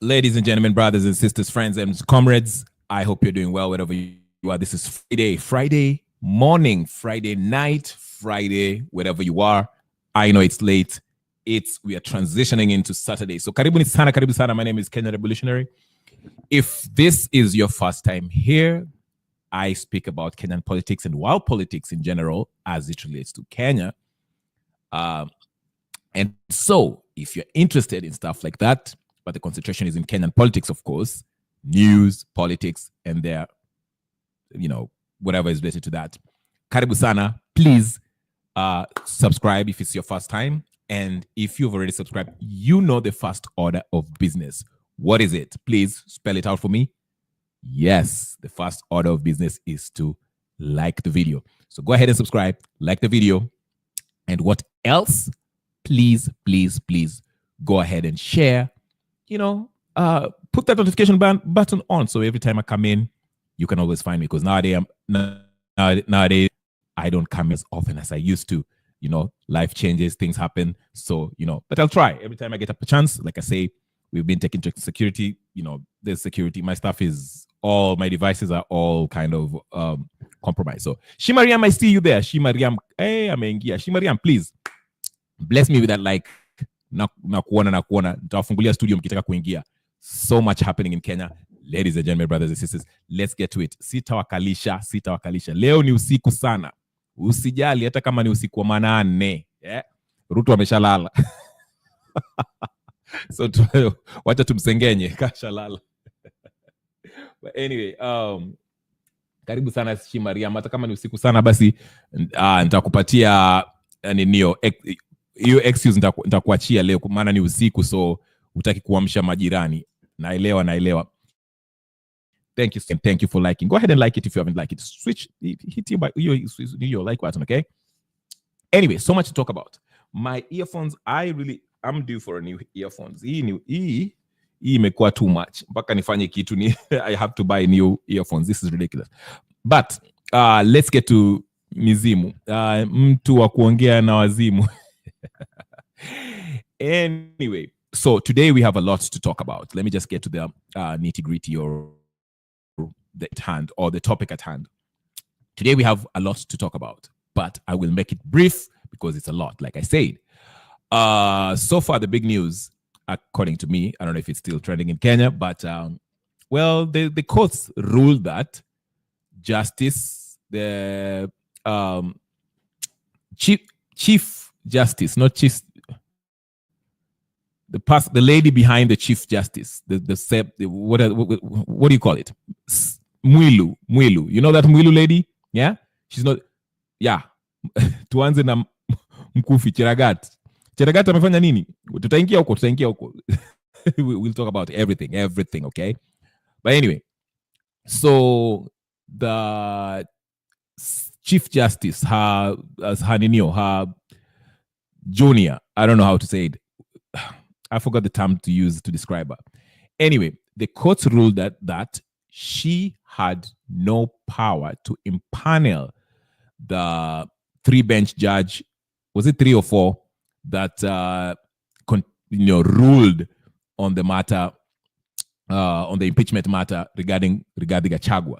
Ladies and gentlemen, brothers and sisters, friends and comrades, I hope you're doing well wherever you are. This is Friday morning, Friday night, Friday, wherever you are. I know it's late. We are transitioning into Saturday. So karibu sana. My name is Kenya Revolutionary. If this is your first time here, I speak about Kenyan politics and world politics in general as it relates to Kenya. And so if you're interested in stuff like that, but the concentration is in Kenyan politics, of course, news, politics, and their, whatever is related to that. Karibu sana. Please subscribe if it's your first time. And if you've already subscribed, you know the first order of business. What is it? Please spell it out for me. Yes, the first order of business is to like the video. So go ahead and subscribe, like the video. And what else? Please go ahead and share. Put that notification button on so every time I come in, you can always find me, because nowadays I don't come as often as I used to. Life changes, things happen. So, but I'll try. Every time I get up a chance, like I say, we've been taking security. There's security. My devices are all kind of compromised. So, Shimariam, I see you there. Shimariam, hey, ameingia. Shimariam, please bless me with that like. Nakuona nitawafungulia studio mkitaka kuingia. So much happening in Kenya, ladies and gentlemen, brothers and sisters. Let's get to it. Sitawakalisha. Leo ni usiku sana, usijali hata kama ni usiku wa manane. Ruto ameshalala. So wacha tumsengenye kashalala. But anyway, karibu sana Shimaria. Hata kama ni usiku sana basi nitakupatia hiyo excuse nitakuachia leo, maana ni usiku, so utaki kuamsha majirani. Naelewa. Thank you for liking. Go ahead and like it if you haven't liked it. Hit your like button, okay? Anyway, so much to talk about. My earphones, I'm due for a new earphones. Hii imekuwa too much. Mpaka nifanye kitu I have to buy new earphones. This is ridiculous. But let's get to mizimu. Mtu wa kuongea na wazimu. Anyway, so today we have a lot to talk about. Let me just get to the nitty-gritty or the topic at hand. Today we have a lot to talk about, but I will make it brief because it's a lot, like I said. So far, the big news, according to me, I don't know if it's still trending in Kenya, but the courts ruled that Justice, the Chief Justice, not Chief, the lady behind the Chief Justice, what do you call it? Mwilu. You know that Mwilu lady? Yeah? She's not, yeah. Tuanze na mkufi Cheragat. Cheragat amefanya nini? Tutaingia huko. We'll talk about everything, okay? But anyway, so the Chief Justice, her junior, I don't know how to say it. I forgot the term to use to describe her. Anyway, the court ruled that she had no power to impanel the 3-bench judge. Was it 3 or 4 that ruled on the matter, on the impeachment matter regarding Rigathi Gachagua?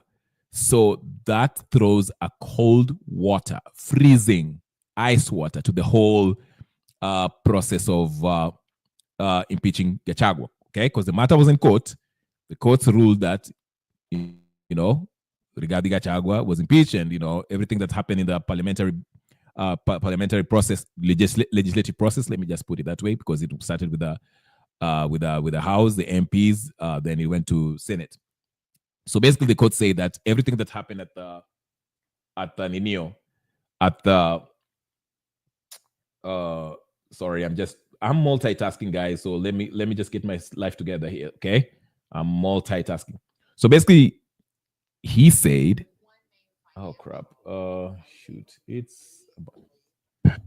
So that throws a cold water, freezing ice water to the whole process of impeaching Gachagua, okay? Because the matter was in court. The courts ruled that, Rigathi Gachagua was impeached, and everything that happened in the parliamentary process, legislative process. Let me just put it that way, because it started with the House, the MPs, then it went to Senate. So basically, the court say that everything that happened sorry, I'm multitasking, guys. So let me just get my life together here, okay? I'm multitasking. So basically, he said, oh crap, shoot,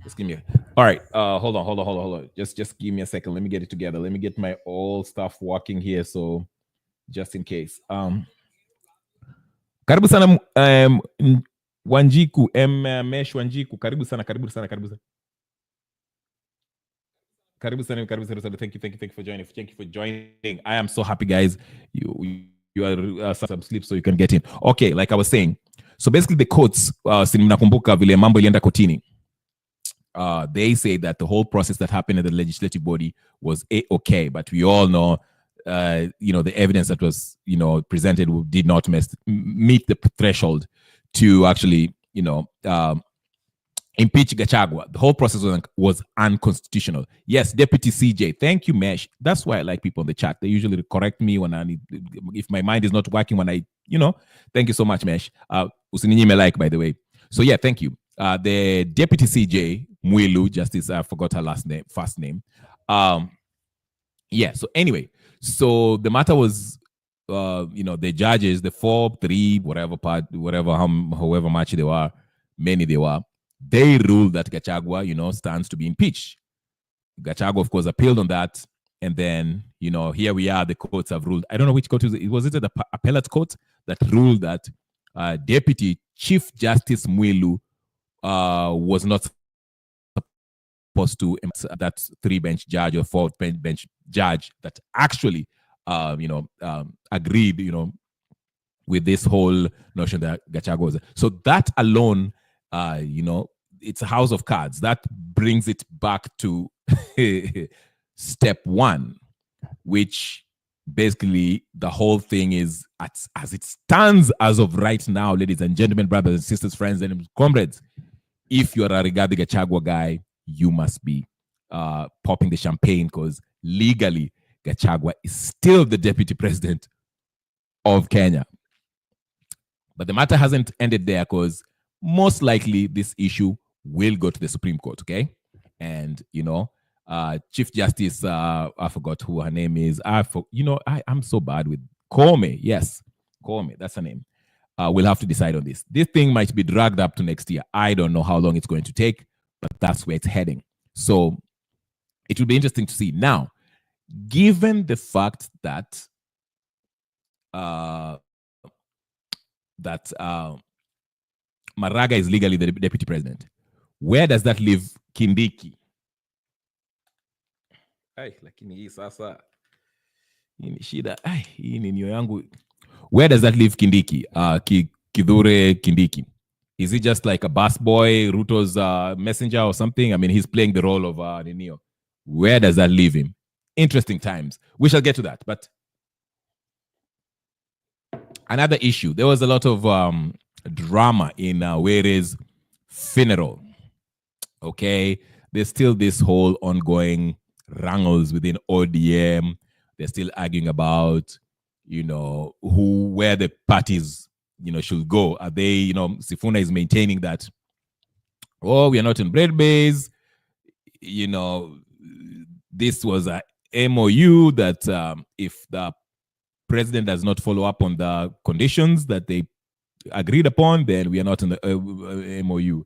just give me all right, hold on. Just give me a second. Let me get it together. Let me get my old stuff working here, so just in case. Karibu sana Wanjiku, Mesh Wanjiku, karibu sana. Karibu sana, Thank you for joining. Thank you for joining. I am so happy, guys. You are some sleep so you can get in. Okay, like I was saying. So basically the courts, nakumbuka vile mambo ilienda kotini. They say that the whole process that happened in the legislative body was okay, but we all know, the evidence that was, presented did not meet the threshold to actually, impeach Gachagua. The whole process was unconstitutional. Yes, Deputy CJ. Thank you, Mesh. That's why I like people in the chat. They usually correct me when I need, if my mind is not working when I, Thank you so much, Mesh. Usininyime like, by the way. So yeah, thank you. The Deputy CJ, Mwilu, Justice, I forgot her first name. Yeah, so anyway, so the matter was, the judges, the 4-3, however much they were, many they were, they ruled that Gachagua, stands to be impeached. Gachagua, of course, appealed on that. And then, here we are, the courts have ruled. I don't know which court it was. It the appellate court that ruled that Deputy Chief Justice Mwilu was not supposed to, that 3-bench judge or 4-bench judge that actually, agreed, with this whole notion that Gachagua was. So that alone, it's a house of cards. That brings it back to step one, which basically the whole thing is as it stands as of right now, ladies and gentlemen, brothers and sisters, friends and comrades. If you're a Rigathi Gachagua guy, you must be popping the champagne because legally Gachagua is still the deputy president of Kenya. But the matter hasn't ended there because most likely this issue will go to the Supreme Court, okay? And, Chief Justice, I forgot who her name is. I'm so bad with Kome. Yes, Kome, that's her name. We'll have to decide on this. This thing might be dragged up to next year. I don't know how long it's going to take, but that's where it's heading. So it will be interesting to see. Now, given the fact that Maraga is legally the deputy president, where does that leave Kindiki? Where does that leave Kindiki? Kithure Kindiki? Is he just like a bus boy, Ruto's messenger or something? I mean, he's playing the role of Ninio. Where does that leave him? Interesting times. We shall get to that. But another issue, there was a lot of drama in Weve's funeral. Okay, there's still this whole ongoing wrangles within ODM. They're still arguing about, where the parties, should go. Are they, Sifuna is maintaining that, we are not in bread base. This was a MOU that if the president does not follow up on the conditions that they agreed upon, then we are not in the MOU.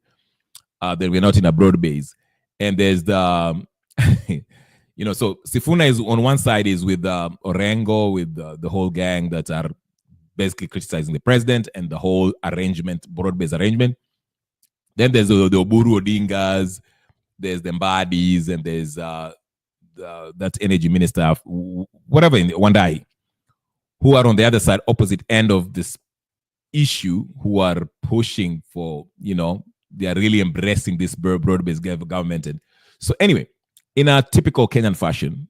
Then we're not in a broad base. And there's the, so Sifuna is on one side is with Orengo, with the whole gang that are basically criticizing the president and the whole arrangement, broad-based arrangement. Then there's the Oburu Odingas, there's the Mbadis, and there's that energy minister, whatever, in Wandai, who are on the other side, opposite end of this issue, who are pushing for, they are really embracing this broad-based government. And so anyway, in a typical Kenyan fashion,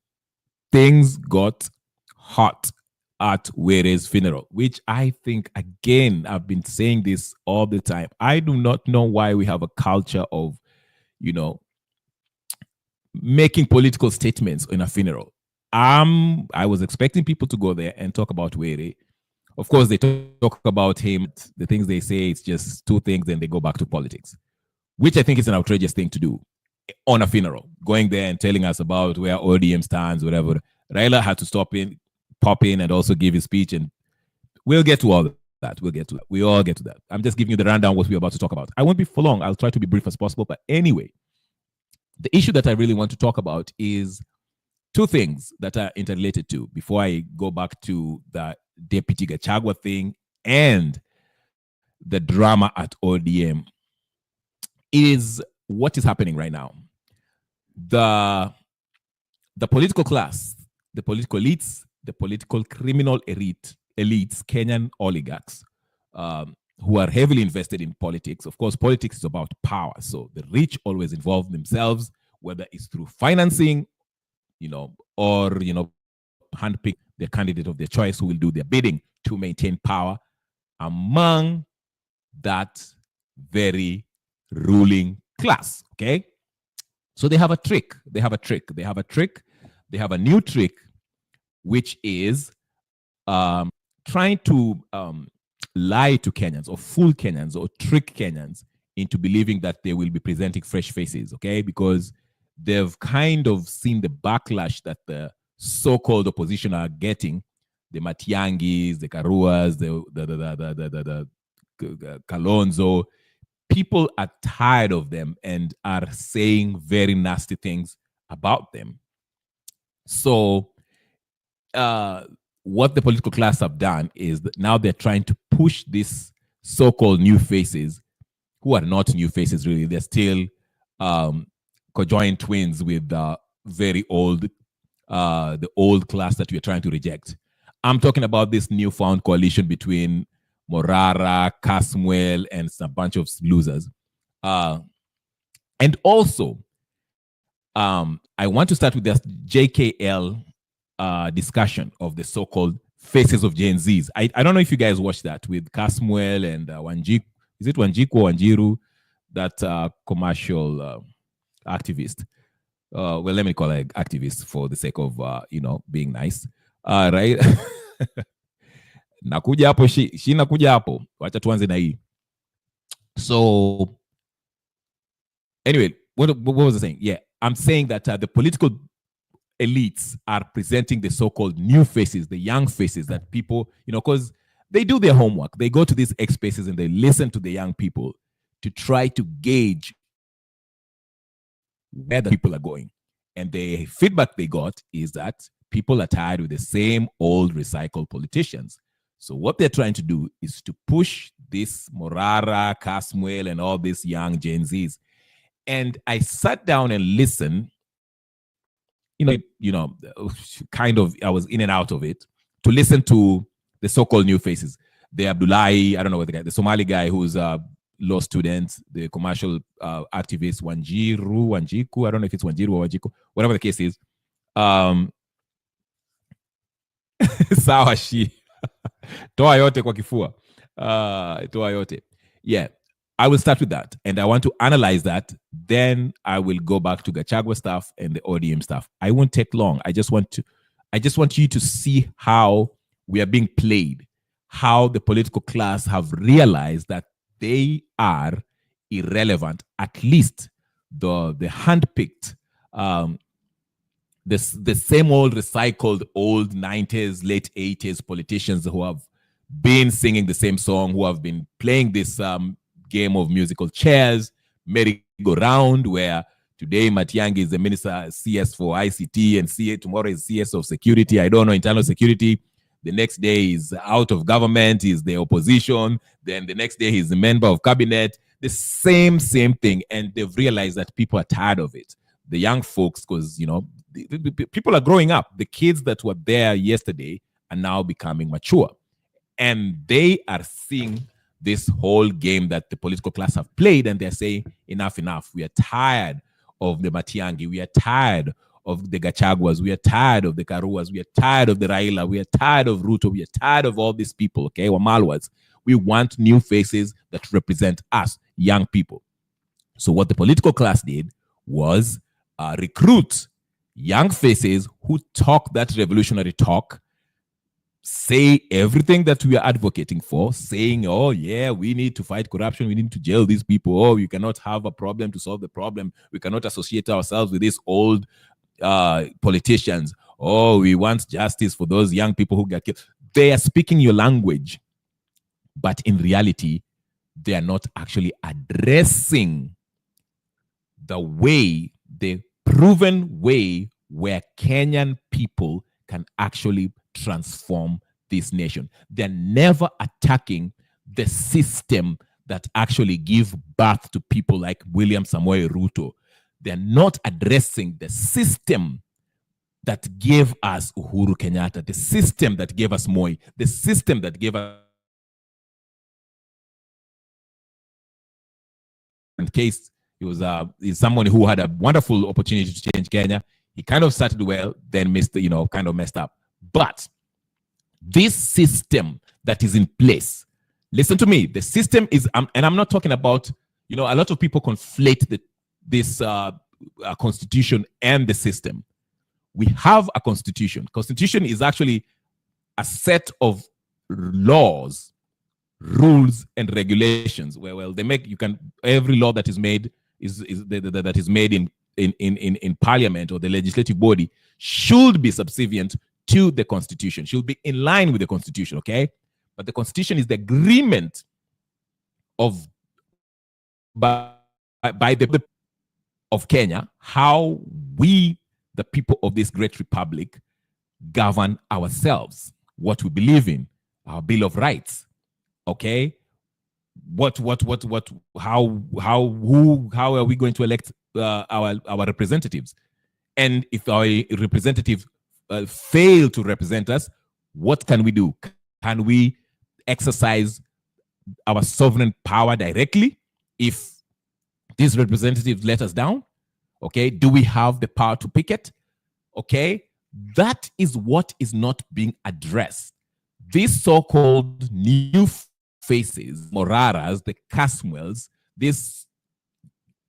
things got hot at Weve's funeral, which I think, again, I've been saying this all the time. I do not know why we have a culture of, making political statements in a funeral. I was expecting people to go there and talk about Weve. Of course, they talk about him. The things they say, it's just two things, and they go back to politics, which I think is an outrageous thing to do on a funeral, going there and telling us about where ODM stands, whatever. Raila had to pop in and also give his speech, and we'll get to all that. We all get to that. I'm just giving you the rundown what we're about to talk about. I won't be for long. I'll try to be brief as possible. But anyway, the issue that I really want to talk about is two things that are interrelated to, before I go back to the Deputy Gachagua thing and the drama at ODM, is what is happening right now. The the political class, the political elites, the political criminal elites, Kenyan oligarchs, who are heavily invested in politics. Of course, politics is about power. So the rich always involve themselves, whether it's through financing, or, handpick the candidate of their choice who will do their bidding to maintain power among that very ruling class. Okay. So they have a trick. They have a new trick, which is trying to lie to Kenyans or fool Kenyans or trick Kenyans into believing that they will be presenting fresh faces, okay? Because they've kind of seen the backlash that the so-called opposition are getting, the Matiangis, the Karuas, the Kalonzo. People are tired of them and are saying very nasty things about them. So what the political class have done is that now they're trying to push these so-called new faces, who are not new faces really. They're still conjoined twins with the very old, the old class that we're trying to reject. I'm talking about this newfound coalition between Morara, Kasmuel, and a bunch of losers. And also, I want to start with this JKL discussion of the so-called faces of Gen Zs. I don't know if you guys watched that with Kasmuel and Wanjiku. Is it Wanjiku or Wanjiru? That commercial activist. Well, let me call her activist for the sake of, being nice. Right? Nakuja hapo, shi nakuja hapo. Wacha tuanze na hii. So, anyway, what was I saying? Yeah, I'm saying that the political elites are presenting the so-called new faces, the young faces that people, because they do their homework. They go to these X spaces and they listen to the young people to try to gauge where the people are going. And the feedback they got is that people are tired with the same old recycled politicians. So what they're trying to do is to push this Morara, Kasmuel, and all these young Gen Zs. And I sat down and listened, kind of, I was in and out of it, to listen to the so-called new faces. The Abdullahi, I don't know what the guy, the Somali guy who's a law student, the commercial activist, Wanjiku, I don't know if it's Wanjiru or Wanjiku, whatever the case is. Sawa shi. Toa yote kwa kifua. Toa yote. Yeah. I will start with that, and I want to analyze that. Then I will go back to Gachagua stuff and the ODM stuff. I won't take long. I just want you to see how we are being played, how the political class have realized that they are irrelevant. At least the handpicked, the same old recycled old 90s, late 80s politicians who have been singing the same song, who have been playing this game of musical chairs, merry-go-round, where today Matiang'i is the minister CS for ICT and tomorrow is CS of security. I don't know, internal security. The next day is out of government, is the opposition. Then the next day he's a member of cabinet. The same thing. And they've realized that people are tired of it. The young folks, because, people are growing up. The kids that were there yesterday are now becoming mature. And they are seeing this whole game that the political class have played, and they're saying, enough. We are tired of the Matiang'i. We are tired of the Gachaguas. We are tired of the Karuas. We are tired of the Raila. We are tired of Ruto. We are tired of all these people, okay, Wamalwas. We want new faces that represent us, young people. So what the political class did was recruit young faces who talk that revolutionary talk, say everything that we are advocating for, saying, oh, yeah, we need to fight corruption. We need to jail these people. Oh, you cannot have a problem to solve the problem. We cannot associate ourselves with these old politicians. Oh, we want justice for those young people who get killed. They are speaking your language, but in reality, they are not actually addressing the proven way where Kenyan people can actually transform this nation. They're never attacking the system that actually give birth to people like William Samoei Ruto. They're not addressing the system that gave us Uhuru Kenyatta, the system that gave us Moi, the system that gave us in case he was is someone who had a wonderful opportunity to change Kenya. He kind of started well, then missed, kind of messed up. But this system that is in place, listen to me, the system is, and I'm not talking about, a lot of people conflate this constitution and the system. We have a constitution. Constitution is actually a set of laws, rules, and regulations. Well, they make, every law that is made that is made in parliament or the legislative body should be subservient to the constitution, should be in line with the constitution, okay? But the constitution is the agreement by the of Kenya, how we, the people of this great republic, govern ourselves, what we believe in, our Bill of Rights, okay? How are we going to elect our representatives? And if our representatives fail to represent us, what can we do? Can we exercise our sovereign power directly if these representatives let us down? Okay, do we have the power to picket? Okay, that is what is not being addressed. These so-called new faces, Moraras, the Kasmuels, this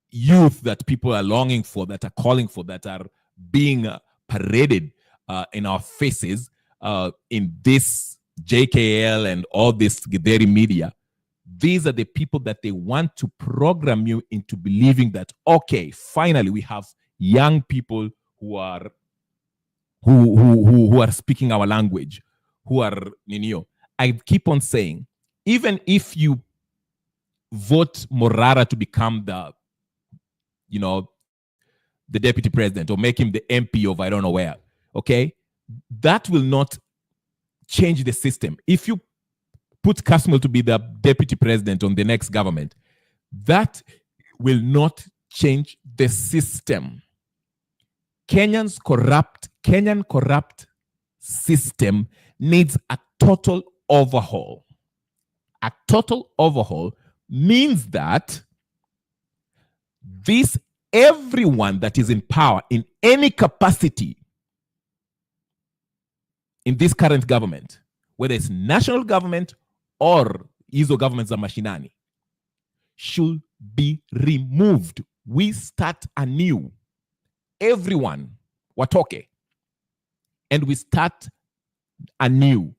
youth that people are longing for, that are calling for, that are being paraded in our faces in this JKL and all this Githeri media. These are the people that they want to program you into believing that, okay, finally we have young people who are speaking our language, who are, I keep on saying, even if you vote Morara to become the deputy president or make him the MP of I don't know where, okay, that will not change the system. If you put Kasmuel to be the deputy president on the next government, that will not change the system. Kenyan corrupt system needs a total overhaul. A total overhaul means that everyone that is in power in any capacity in this current government, whether it's national government or hizo governments za mashinani, should be removed. We start anew. Everyone, watoke. And we start anew.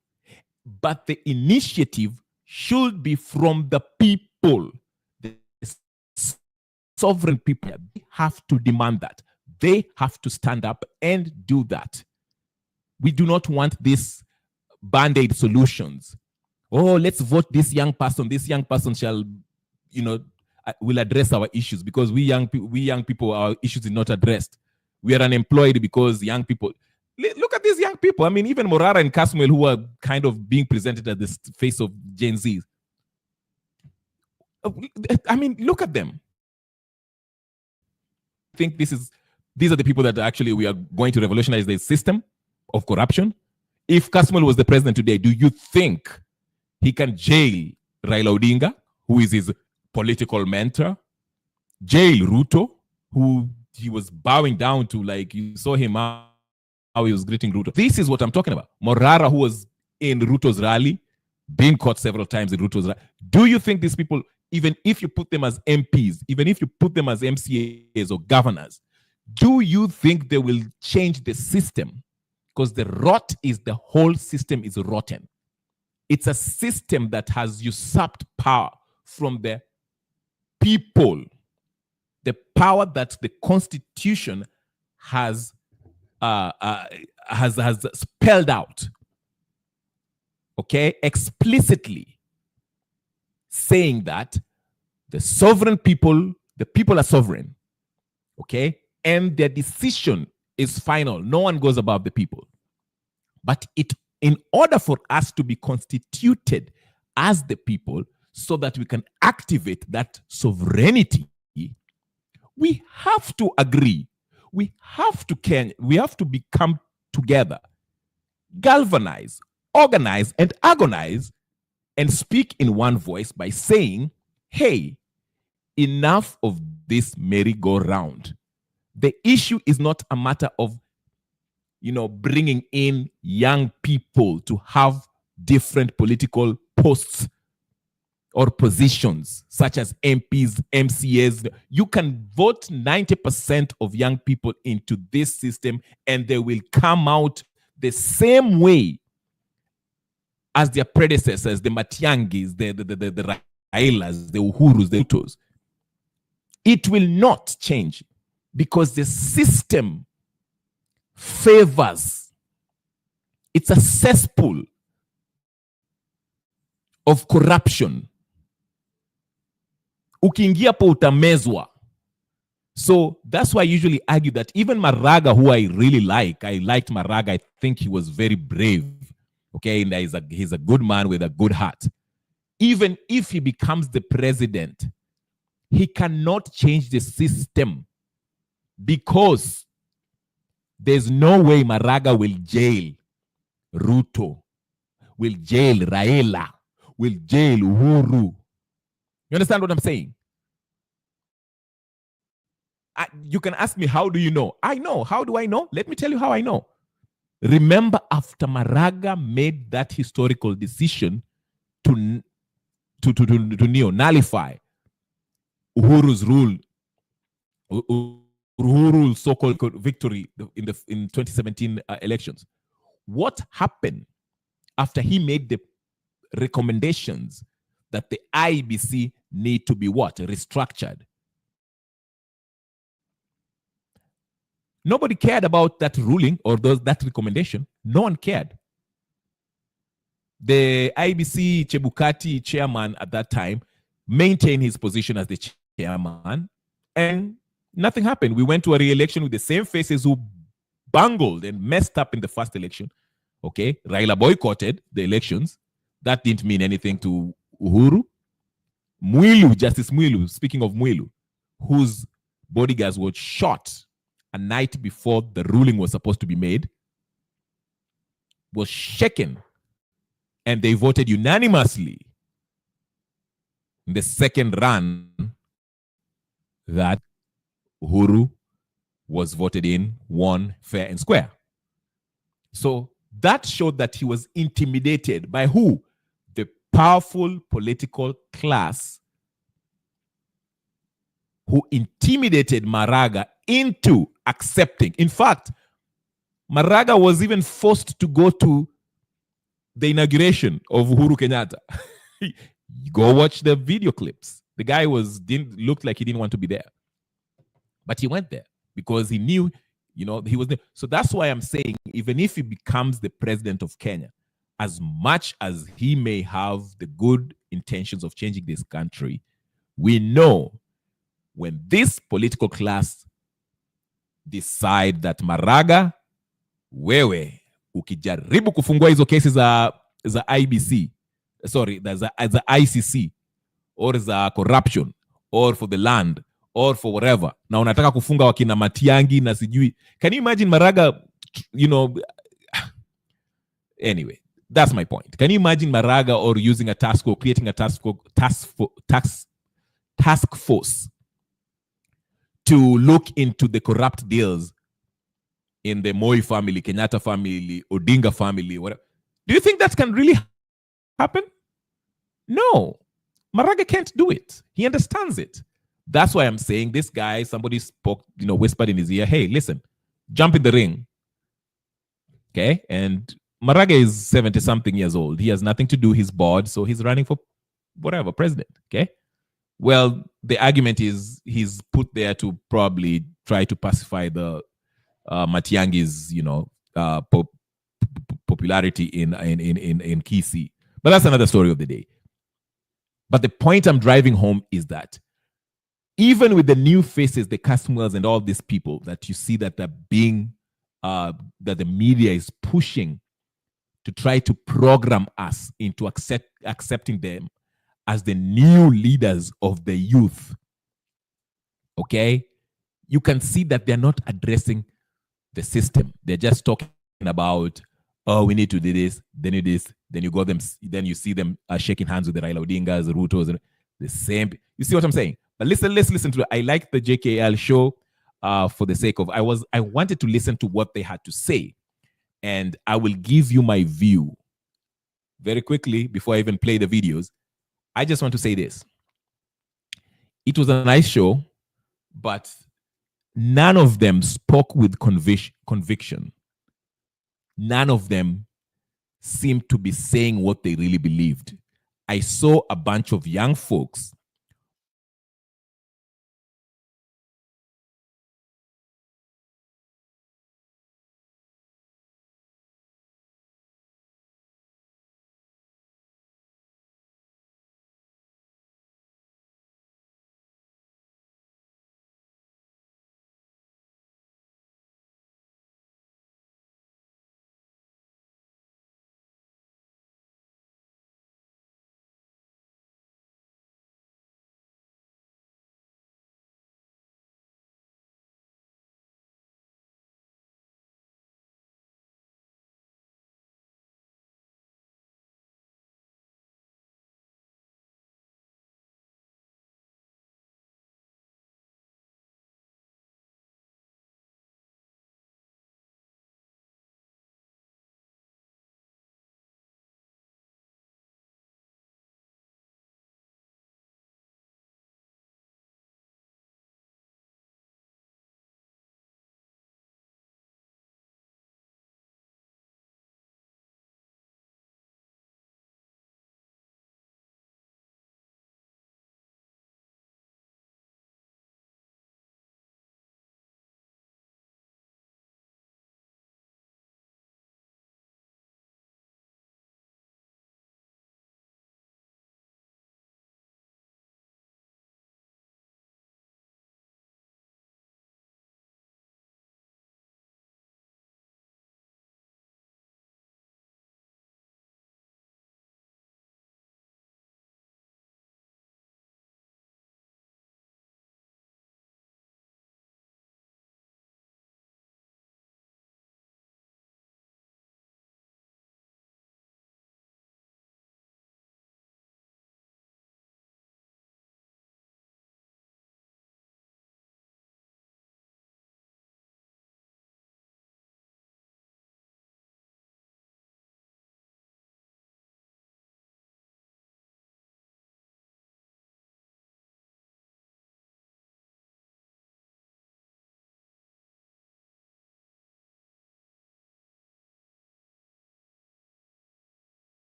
But the initiative should be from the people. The sovereign people, they have to demand that. They have to stand up and do that. We do not want these band-aid solutions. Oh, let's vote this young person. This young person shall, will address our issues, because we young people, our issues are not addressed. We are unemployed because young people. Look at these young people. I mean, even Morara and Kasmuel, who are kind of being presented as the face of Gen Z. I mean, look at them. I think these are the people that actually we are going to revolutionize the system of corruption. If Kasmuel was the president today, do you think he can jail Raila Odinga, who is his political mentor? Jail Ruto, who he was bowing down to, like you saw him how he was greeting Ruto. This is what I'm talking about. Morara, who was in Ruto's rally, being caught several times in Ruto's rally. Do you think these people, even if you put them as MPs, even if you put them as MCAs or governors, do you think they will change the system? Because the whole system is rotten. It's a system that has usurped power from the people. The power that the Constitution has spelled out, okay, explicitly saying that the sovereign people, the people are sovereign, okay, and their decision is final. No one goes above the people. But in order for us to be constituted as the people so that we can activate that sovereignty, we have to agree. We have to become together, galvanize, organize, and agonize, and speak in one voice by saying, hey, enough of this merry-go-round. The issue is not a matter of, bringing in young people to have different political posts or positions, such as MPs, MCAs. You can vote 90% of young people into this system, and they will come out the same way as their predecessors, the Matiangis, the Railas, the Uhurus, the Rutos. It will not change because the system favors. It's a cesspool of corruption. Ukiingia po utamezwa. So that's why I usually argue that even Maraga, who I really like, I liked Maraga. I think he was very brave. Okay, and he's a good man with a good heart. Even if he becomes the president, he cannot change the system because there's no way Maraga will jail Ruto, will jail Raila, will jail Uhuru. You understand what I'm saying? You can ask me, how do you know? I know. How do I know? Let me tell you how I know. Remember, after Maraga made that historical decision to nullify Uhuru's rule, Uhuru's so-called victory in 2017 elections, what happened after he made the recommendations that the IBC need to be what? Restructured. Nobody cared about that ruling or that recommendation. No one cared. The IBC Chebukati chairman at that time maintained his position as the chairman, and nothing happened. We went to a re-election with the same faces who bungled and messed up in the first election. Okay, Raila boycotted the elections. That didn't mean anything to Uhuru. Mwilu, Justice Mwilu, speaking of Mwilu, whose bodyguards were shot a night before the ruling was supposed to be made, was shaken, and they voted unanimously in the second run that Uhuru was voted in, won fair and square. So that showed that he was intimidated by who? The powerful political class who intimidated Maraga into accepting. In fact, Maraga was even forced to go to the inauguration of Uhuru Kenyatta. Go watch the video clips. The guy looked like he didn't want to be there. But he went there because he knew, he was there. So that's why I'm saying, even if he becomes the president of Kenya, as much as he may have the good intentions of changing this country, we know when this political class decide that Maraga, wewe, ukijaribu kufungua hizo kesi za IBC, za ICC, or za corruption, or for the land, or for whatever, na unataka kufunga wakina Matiangi na sijui. Can you imagine Maraga, anyway, that's my point. Can you imagine Maraga or using a task or creating a task force to look into the corrupt deals in the Moi family, Kenyatta family, Odinga family, whatever? Do you think that can really happen? No. Maraga can't do it. He understands it. That's why I'm saying this guy, somebody spoke, whispered in his ear, hey, listen, jump in the ring. Okay? And Maraga is 70-something years old. He has nothing to do. He's bored, so he's running for whatever, president. Okay? Well, the argument is he's put there to probably try to pacify the Matiangi's, popularity in Kisii. But that's another story of the day. But the point I'm driving home is that even with the new faces, the Kasmuels and all these people that you see that are being, that the media is pushing to try to program us into accepting them as the new leaders of the youth, okay? You can see that they're not addressing the system. They're just talking about, oh, we need to do this, then you this, then you got them, then you see them shaking hands with the Raila Odingas, the Rutos, and the same. You see what I'm saying? But let's listen to it. I like the JKL show for the sake of I wanted to listen to what they had to say, and I will give you my view very quickly before I even play the videos. I just want to say this. It was a nice show, but none of them spoke with conviction. None of them seemed to be saying what they really believed. I saw a bunch of young folks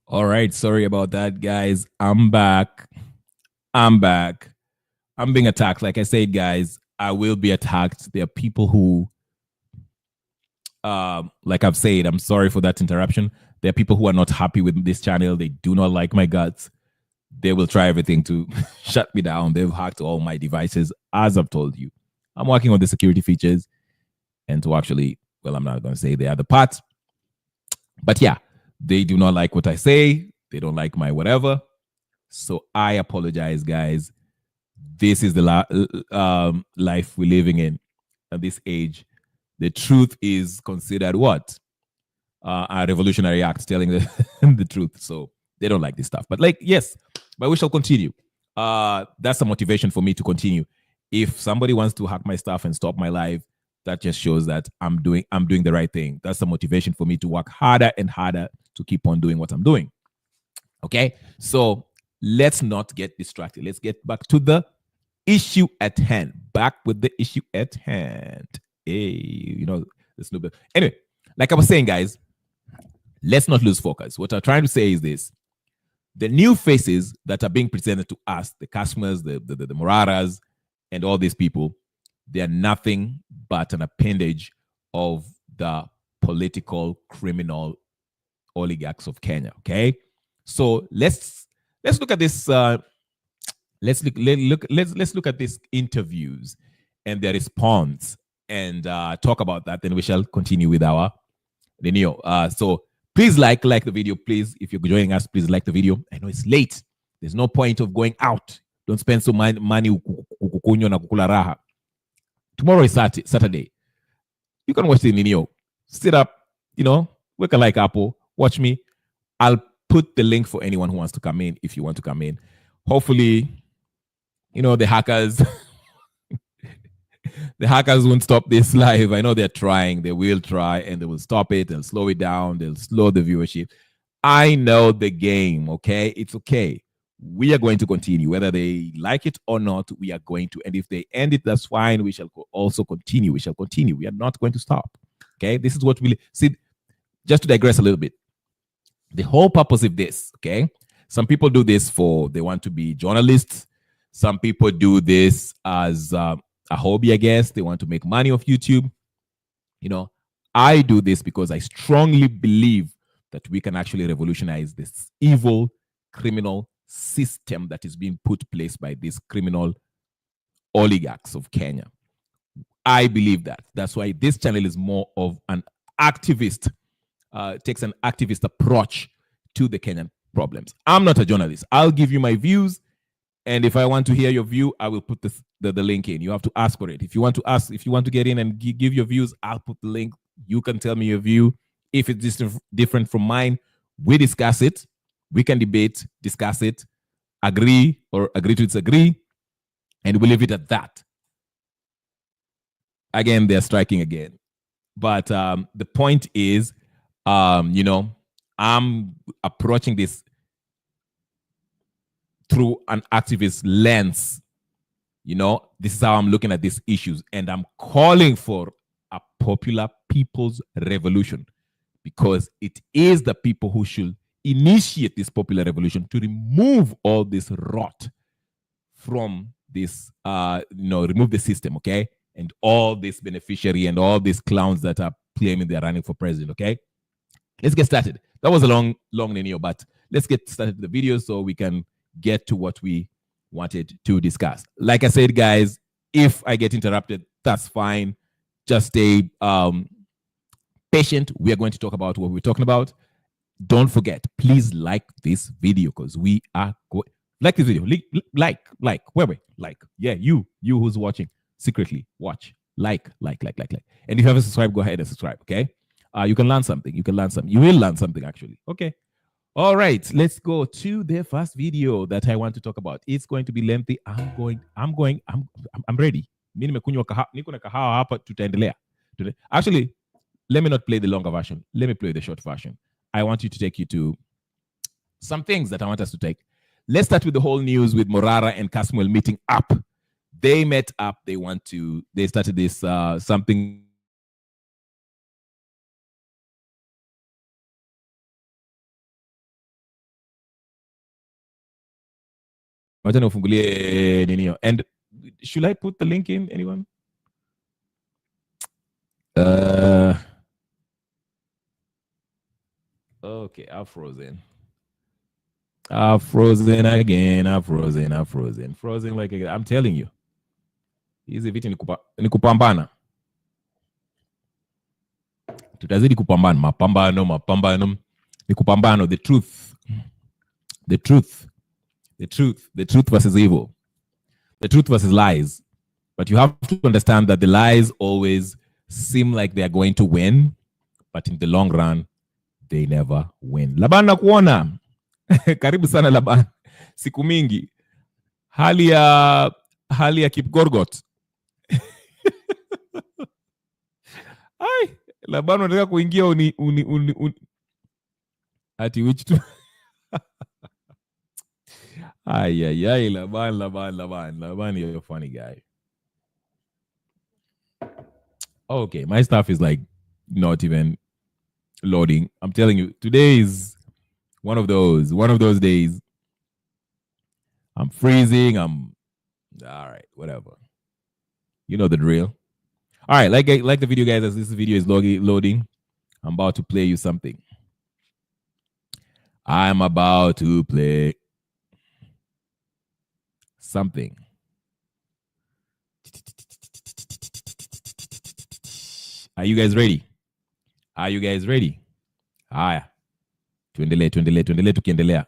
All right, sorry about that, guys. I'm back. I'm back. I'm being attacked. Like I said, guys, I will be attacked. There are people who, like I've said, I'm sorry for that interruption. There are people who are not happy with this channel. They do not like my guts. they will try everything to shut me down. They've hacked all my devices, as I've told you. I'm working on the security features and to actually, well, I'm not going to say the other part. But yeah, they do not like what I say. They don't like my whatever. So I apologize, guys. This is the life we're living in at this age. The truth is considered what? A revolutionary act telling the truth. So they don't like this stuff. But like, yes, but we shall continue. That's a motivation for me to continue. If somebody wants to hack my stuff and stop my life, that just shows that I'm doing the right thing. That's a motivation for me to work harder and harder to keep on doing what I'm doing. Okay, so let's not get distracted. Let's get back to the issue at hand. Back with the issue at hand. Hey, this little bit. Anyway, like I was saying, guys, let's not lose focus. What I'm trying to say is this: the new faces that are being presented to us, the Kasmuels, the Moraras, and all these people, they are nothing but an appendage of the political criminal oligarchs of Kenya. Okay, so let's look at this. Let's look at these interviews and their response and talk about that. Then we shall continue with our Neo. So please like the video, please. If you're joining us, please like the video. I know it's late. There's no point of going out. Don't spend so money kukunywa na kukula raha. Tomorrow is Saturday. You can watch the Neo. Sit up, work a like Apple. Watch me. I'll put the link for anyone who wants to come in if you want to come in. Hopefully, the hackers the hackers won't stop this live. I know they're trying. They will try and they will stop it. They'll slow it down. They'll slow the viewership. I know the game, okay? It's okay. We are going to continue. Whether they like it or not, we are going to. And if they end it, that's fine. We shall also continue. We shall continue. We are not going to stop. Okay? This is what we see. Just to digress a little bit. The whole purpose of this, okay? Some people do this they want to be journalists. Some people do this as a hobby, I guess. They want to make money off YouTube. I do this because I strongly believe that we can actually revolutionize this evil criminal system that is being put in place by these criminal oligarchs of Kenya. I believe that. That's why this channel is more of an activist, takes an activist approach to the Kenyan problems. I'm not a journalist. I'll give you my views. And if I want to hear your view, I will put the link in. You have to ask for it. If you want to get in and give your views, I'll put the link. You can tell me your view. If it's different from mine, we discuss it. We can debate, discuss it, agree or agree to disagree, and we leave it at that. Again, they're striking again. But the point is, I'm approaching this through an activist lens. This is how I'm looking at these issues, and I'm calling for a popular people's revolution because it is the people who should initiate this popular revolution to remove all this rot from this, remove the system, okay? And all this beneficiary and all these clowns that are claiming they're running for president, okay? Let's get started. That was a long video, but let's get started with the video so we can get to what we wanted to discuss. Like I said, guys, if I get interrupted, that's fine. Just stay patient. We are going to talk about what we're talking about. Don't forget, please like this video because we are going. Like this video. Like. Yeah, you who's watching secretly, watch. Like. And if you haven't subscribed, go ahead and subscribe, okay? You can learn something. You will learn something, actually. Okay. All right, let's go to the first video that I want to talk about. It's going to be lengthy. I'm ready. Niko na kahawa hapa, tutaendelea. Actually, let me not play the longer version. Let me play the short version. I want you to take you to some things that I want us to take. Let's start with the whole news with Morara and Kasmuel meeting up. They met up. They started this something. And should I put the link in, anyone? Okay, I've frozen. I've frozen again. I've frozen. Frozen like again. I'm telling you. Hizi vitu ni kupambana. Tutazidi kupambana. Mapambano. Ni kupambano. The truth versus evil. The truth versus lies. But you have to understand that the lies always seem like they are going to win, but in the long run, they never win. Laban nakuona. Karibu sana Laban. Siku mingi. Hali ya Kipgorgot. Ai, Laban unataka kuingia ati which tu. Ay, Laban, you're a funny guy. Okay, my stuff is like not even loading. I'm telling you, today is one of those days. I'm freezing. I'm all right, whatever. You know the drill. All right, like the video, guys, as this video is loading, I'm about to play you something. I'm about to play something. Are you guys ready? Haya. Tuendelee tukiendelea.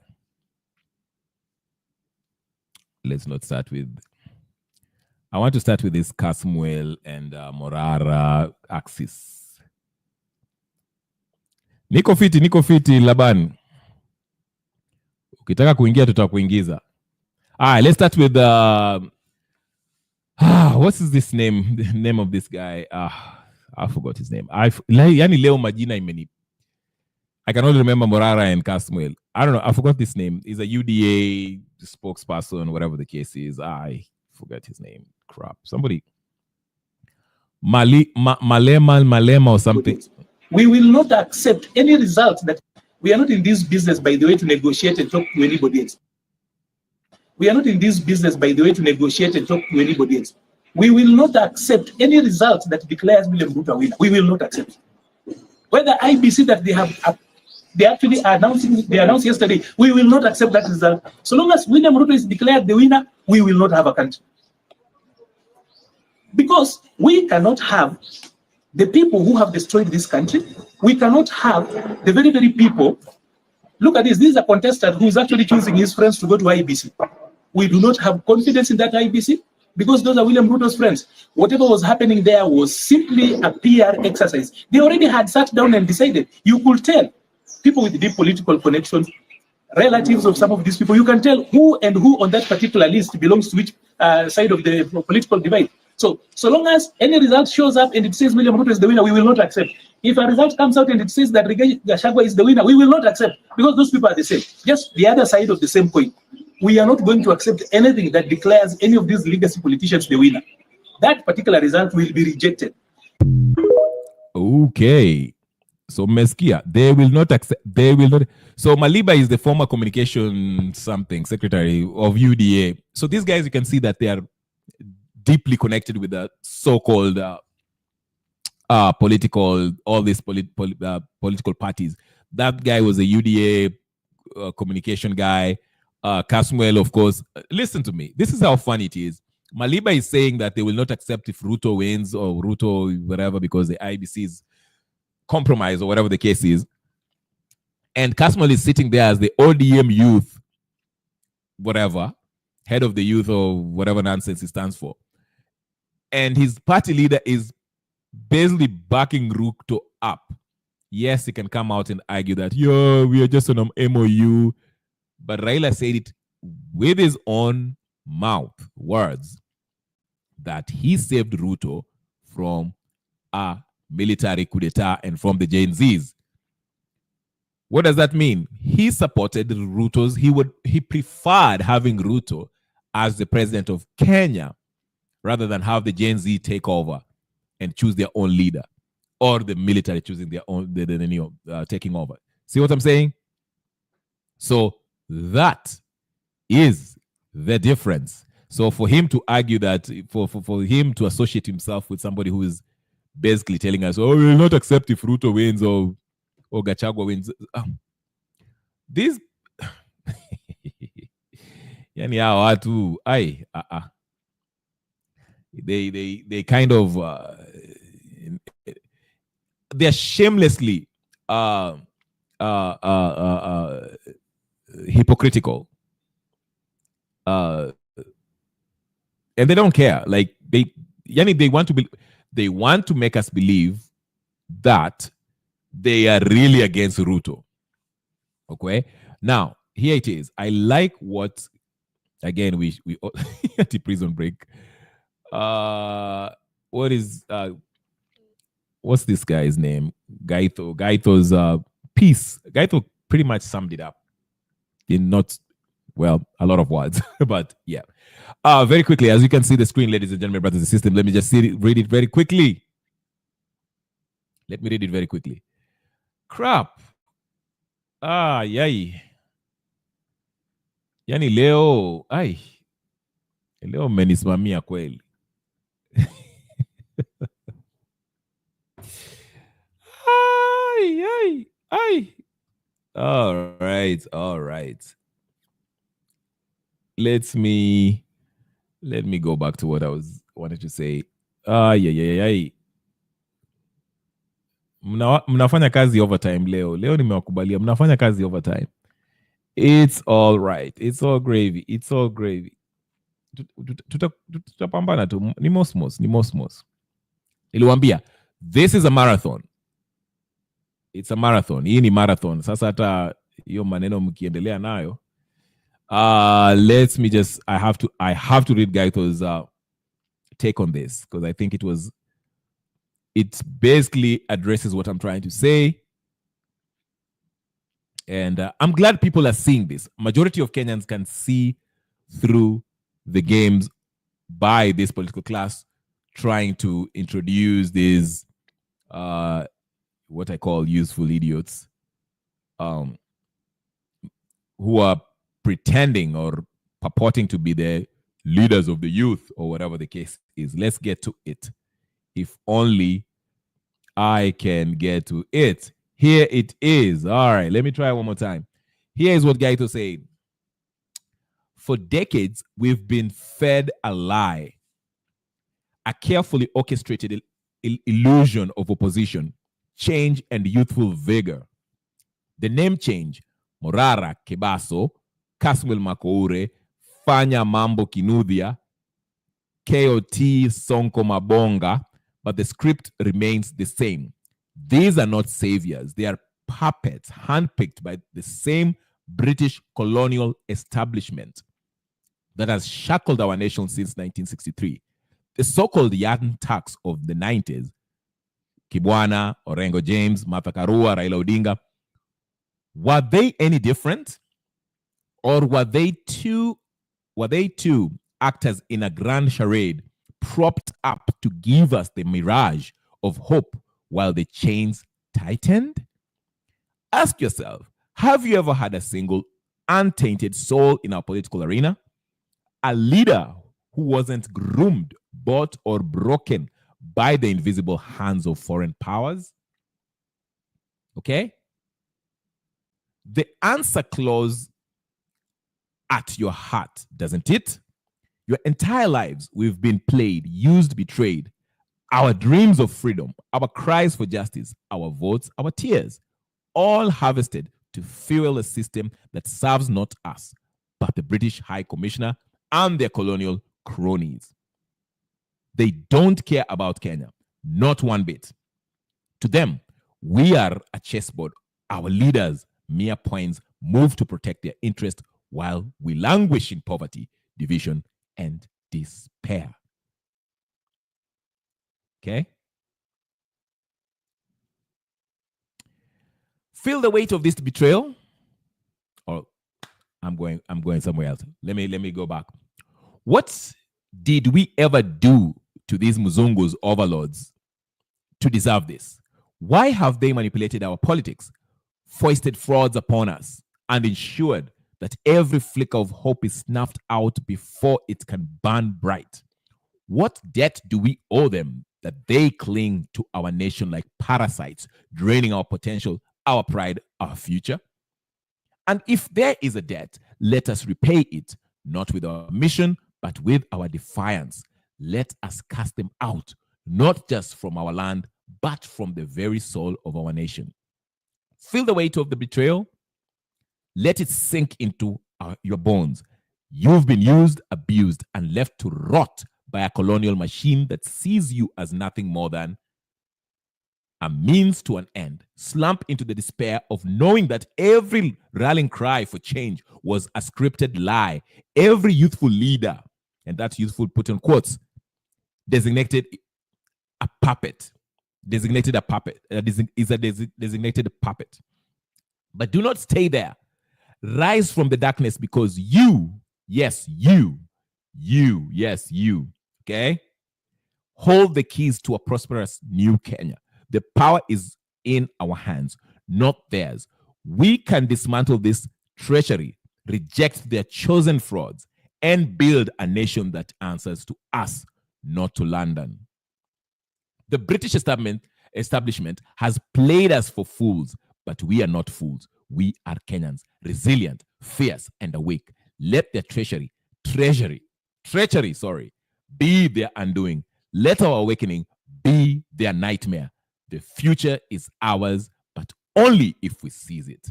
Let's not start with... I want to start with this Kasmuel and Morara axis. Niko fiti Laban. Ukitaka kuingia tutakuingiza. Let's start with what's this name? The name of this guy. I forgot his name. Yani leo majina imeni. I can only remember Morara and Kasmuel. I don't know. I forgot this name. He's a UDA spokesperson, whatever the case is. I forgot his name. Crap. Somebody. Malema or something. We will not accept any result that we are not in this business, by the way, to negotiate and talk to anybody else. We are not in this business, by the way, to negotiate and talk to anybody else. We will not accept any result that declares William Ruto winner. We will not accept. Whether IBC that they actually announced yesterday, we will not accept that result. So long as William Ruto is declared the winner, we will not have a country. Because we cannot have the people who have destroyed this country. We cannot have the very, very people. Look at this. This is a contestant who is actually choosing his friends to go to IBC. We do not have confidence in that IBC because those are William Ruto's friends. Whatever was happening there was simply a PR exercise. They already had sat down and decided. You could tell people with deep political connections, relatives of some of these people, you can tell who and who on that particular list belongs to which side of the political divide. So long as any result shows up and it says William Ruto is the winner, we will not accept. If a result comes out and it says that Rigathi Gachagua is the winner, we will not accept because those people are the same. Just the other side of the same coin. We are not going to accept anything that declares any of these legacy politicians the winner. That particular result will be rejected. Okay. So Meskia, they will not accept. So Maliba is the former communication secretary of UDA. So these guys, you can see that they are deeply connected with the so-called political parties. That guy was a UDA communication guy. Kasmuel, of course. Listen to me. This is how funny it is. Maliba is saying that they will not accept if Ruto wins or Ruto whatever because the IBC is compromised or whatever the case is. And Kasmuel is sitting there as the ODM Youth, whatever, head of the youth or whatever nonsense he stands for. And his party leader is basically backing Ruto up. Yes, he can come out and argue that, we are just on an MOU. But Raila said it with his own mouth, words, that he saved Ruto from a military coup d'etat and from the GenZs. What does that mean? He supported Ruto's, he preferred having Ruto as the president of Kenya rather than have the GenZ take over and choose their own leader, or the military choosing their own, taking over. See what I'm saying? So that is the difference. So for him to argue that, for him to associate himself with somebody who is basically telling us, we will not accept if Ruto wins or Gachagua wins. These Yani hao watu, they kind of they're shamelessly hypocritical, and they don't care. Like they want to make us believe that they are really against Ruto. Okay, now here it is. I like what, again, we at the prison break. What is what's this guy's name? Gaito's piece. Gaito pretty much summed it up in not, well, a lot of words, but yeah. Very quickly, as you can see the screen, ladies and gentlemen, brothers and sisters, let me just read it very quickly. Let me read it very quickly. Crap. Yai. Yani leo, leo menisimamia kweli. All right. Let me go back to what I wanted to say. Mnafanya kazi overtime leo. Leo nimewakubalia. Mnafanya kazi overtime. It's all right. It's all gravy. Tutapambana tu. Ni mosmos. Niliwaambia, this is a marathon. It's a marathon. Hii ni marathon. Sasa hata hiyo maneno mkiendelea nayo. Let me just, I have to read Gaito's take on this, because I think it basically addresses what I'm trying to say. And I'm glad people are seeing this. Majority of Kenyans can see through the games by this political class trying to introduce these what I call useful idiots, who are pretending or purporting to be the leaders of the youth or whatever the case is. Let's get to it. If only I can get to it. Here it is. All right, let me try one more time. Here is what Gaito said. For decades, we've been fed a lie, a carefully orchestrated illusion of opposition, change, and youthful vigor. The name change, Morara Kebaso, Kasmuel Makoure, Fanya Mambo Kinuthia, KOT Sonko Mabonga, but the script remains the same. These are not saviors. They are puppets handpicked by the same British colonial establishment that has shackled our nation since 1963. The so-called Young Turks of the 90s, Kibwana, Orengo James, Martha Karua, Raila Odinga, were they any different? Or were they two actors in a grand charade propped up to give us the mirage of hope while the chains tightened? Ask yourself, have you ever had a single untainted soul in our political arena? A leader who wasn't groomed, bought, or broken by the invisible hands of foreign powers? Okay? The answer clause at your heart, doesn't it? Your entire lives, we've been played, used, betrayed. Our dreams of freedom, our cries for justice, our votes, our tears, all harvested to fuel a system that serves not us, but the British High Commissioner and their colonial cronies. They don't care about Kenya, not one bit. To them, we are a chessboard. Our leaders, mere pawns, move to protect their interest while we languish in poverty, division, and despair. Okay? Feel the weight of this betrayal? Or I'm going somewhere else. Let me go back. What did we ever do to these Muzungus overlords to deserve this? Why have they manipulated our politics, foisted frauds upon us, and ensured that every flicker of hope is snuffed out before it can burn bright? What debt do we owe them that they cling to our nation like parasites, draining our potential, our pride, our future? And if there is a debt, let us repay it, not with our mission, but with our defiance. Let us cast them out, not just from our land, but from the very soul of our nation. Feel the weight of the betrayal. Let it sink into your bones. You've been used, abused, and left to rot by a colonial machine that sees you as nothing more than a means to an end. Slump into the despair of knowing that every rallying cry for change was a scripted lie. Every youthful leader, and that's youthful put in quotes, designated a puppet. Designated a puppet. Designated a puppet. But do not stay there. Rise from the darkness, because you, okay, hold the keys to a prosperous new Kenya. The power is in our hands, not theirs. We can dismantle this treachery, reject their chosen frauds, and build a nation that answers to us, not to London. The British establishment has played us for fools, but we are not fools. We are Kenyans, resilient, fierce, and awake. Let their treachery, be their undoing. Let our awakening be their nightmare. The future is ours, but only if we seize it.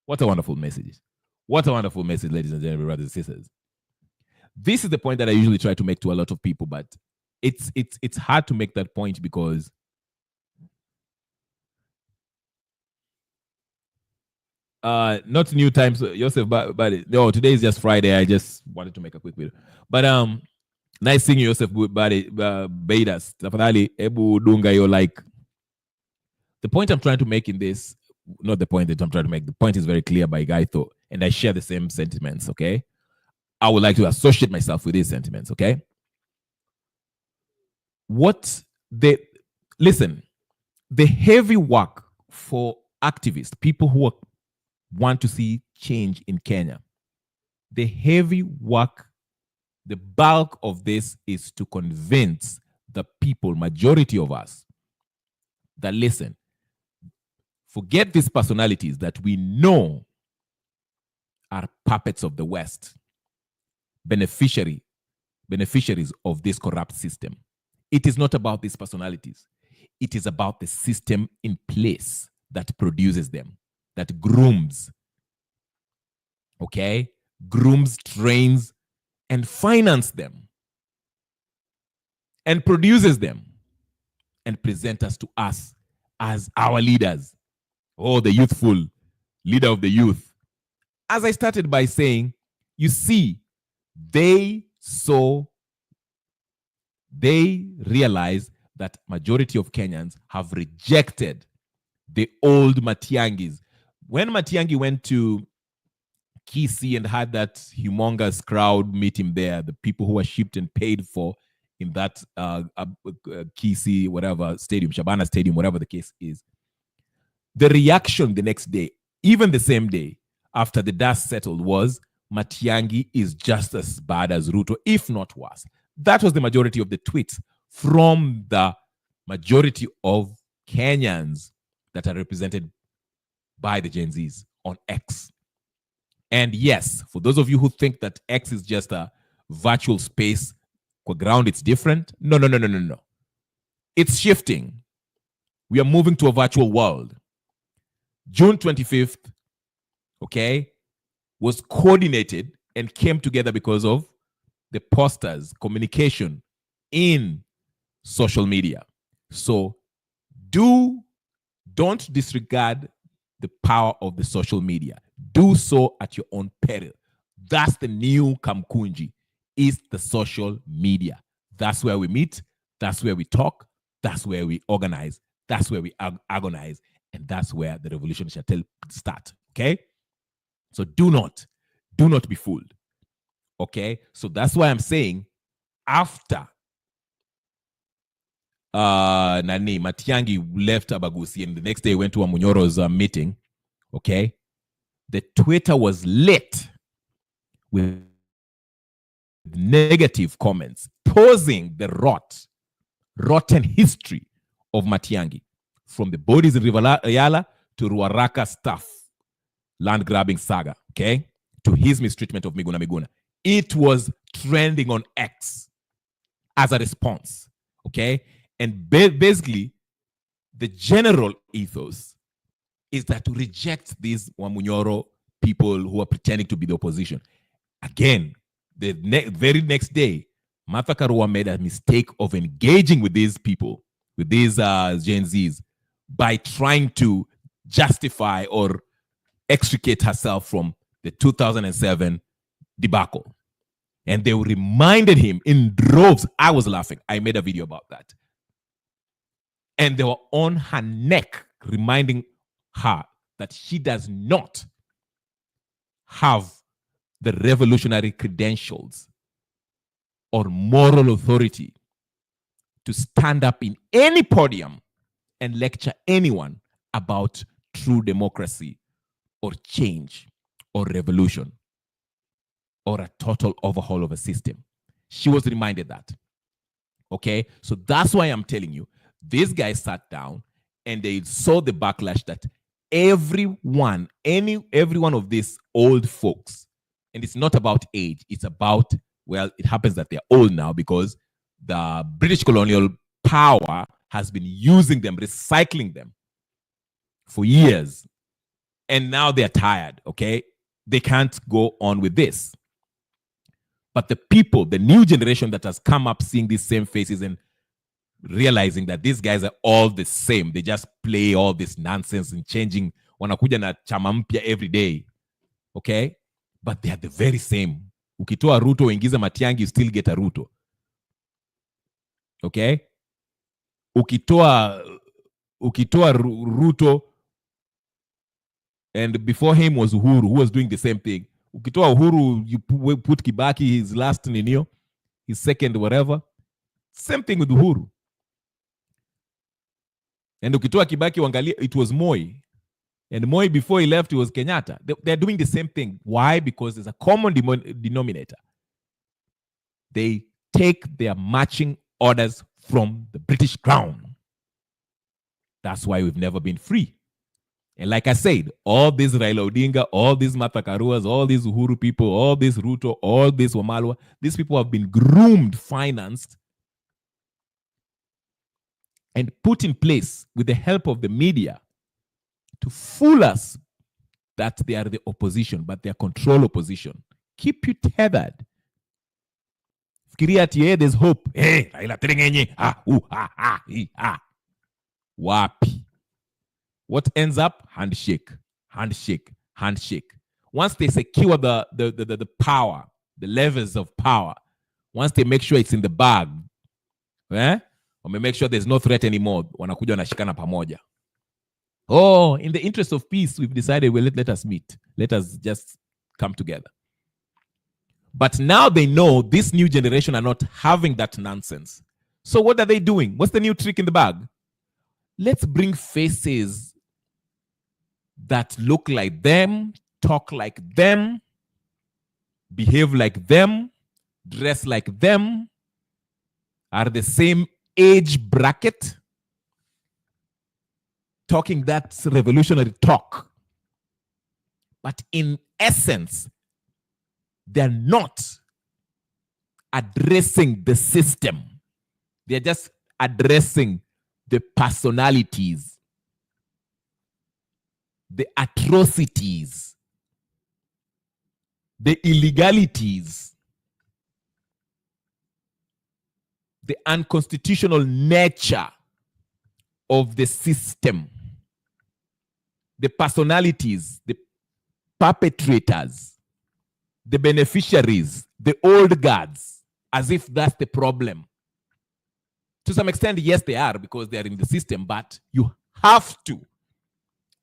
What a wonderful message. What a wonderful message, ladies and gentlemen, brothers and sisters. This is the point that I usually try to make to a lot of people, but it's hard to make that point because not new times, Joseph, but no, today is just Friday. I just wanted to make a quick video. But nice seeing you, Joseph, Baidas. Tafadhali, ebu dunga yo like. The point I'm trying to make in this, not the point that I'm trying to make, the point is very clear by Gaito, and I share the same sentiments, okay? I would like to associate myself with these sentiments, okay? Listen, the heavy work for activists, people who want to see change in Kenya, the heavy work, the bulk of this is to convince the people, majority of us, that listen, forget these personalities that we know are puppets of the West, beneficiaries of this corrupt system. It is not about these personalities. It is about the system in place that produces them, that grooms, okay? Grooms, trains, and finance them, and produces them, and present us to us as our leaders. Oh, the youthful leader of the youth. As I started by saying, you see, they realize that majority of Kenyans have rejected the old Matiangis. When Matiangi went to Kisii and had that humongous crowd meet him there, the people who were shipped and paid for in that Kisii, whatever stadium, Shabana Stadium, whatever the case is, the reaction the next day, even the same day after the dust settled, was Matiangi is just as bad as Ruto, if not worse. That was the majority of the tweets from the majority of Kenyans that are represented by the Gen Zs on X. And yes, for those of you who think that X is just a virtual space, kwa ground it's different. No. It's shifting. We are moving to a virtual world. June 25th, okay, was coordinated and came together because of the posters, communication in social media. So don't disregard the power of the social media. Do so at your own peril. That's the new Kamkunji, is the social media. That's where we meet. That's where we talk. That's where we organize. That's where we agonize. And that's where the revolution shall start. Okay? So do not be fooled. Okay? So that's why I'm saying after Matiangi left Abagusi and the next day went to Amunyoro's meeting, okay, the Twitter was lit with negative comments, posing the rotten history of Matiangi, from the bodies in River Yala to Ruaraka stuff, land grabbing saga, okay, to his mistreatment of Miguna Miguna. It was trending on X as a response, okay? And basically, the general ethos is that to reject these Wamunyoro people who are pretending to be the opposition. Again, the very next day, Martha Karua made a mistake of engaging with these people, with these Gen Zs, by trying to justify or extricate herself from the 2007 debacle. And they reminded him in droves. I was laughing. I made a video about that. And they were on her neck, reminding her that she does not have the revolutionary credentials or moral authority to stand up in any podium and lecture anyone about true democracy or change or revolution or a total overhaul of a system. She was reminded that. Okay? So that's why I'm telling you, these guys sat down and they saw the backlash that every one of these old folks, and it's not about age, it's about, well, it happens that they're old now because the British colonial power has been using them, recycling them for years. And now they're tired, okay? They can't go on with this. But the people, the new generation that has come up seeing these same faces and realizing that these guys are all the same. They just play all this nonsense and changing. Wanakuja na chama mpya every day. Okay? But they are the very same. Ukitoa Ruto uingize Matiang'i, you still get a Ruto. Okay? Ukitoa Ruto, and before him was Uhuru, who was doing the same thing. Ukitoa Uhuru, you put Kibaki, his last Ninio, his second whatever. Same thing with Uhuru. And ukitoa Kibaki wangalia, it was Moi. And Moi, before he left, it was Kenyatta. They're doing the same thing. Why? Because there's a common denominator. They take their marching orders from the British crown. That's why we've never been free. And like I said, all these Raila Odinga, all these Martha Karuas, all these Uhuru people, all this Ruto, all this Wamalwa, these people have been groomed, financed, and put in place with the help of the media to fool us that they are the opposition, but they are control opposition. Keep you tethered. Fikiria ati, there's hope. Hey, Raila Terengenye. Wapi. What ends up? Handshake, handshake, handshake. Once they secure the power, the levers of power, once they make sure it's in the bag, or make sure there's no threat anymore, wanakuja wanashikana pamoja. Oh, in the interest of peace, we've decided, well, let us meet. Let us just come together. But now they know this new generation are not having that nonsense. So what are they doing? What's the new trick in the bag? Let's bring faces that look like them, talk like them, behave like them, dress like them, are the same age bracket, talking that revolutionary talk. But in essence, they're not addressing the system. They're just addressing the personalities, the atrocities, the illegalities, the unconstitutional nature of the system, the personalities, the perpetrators, the beneficiaries, the old guards, as if that's the problem. To some extent, yes, they are, because they are in the system, but you have to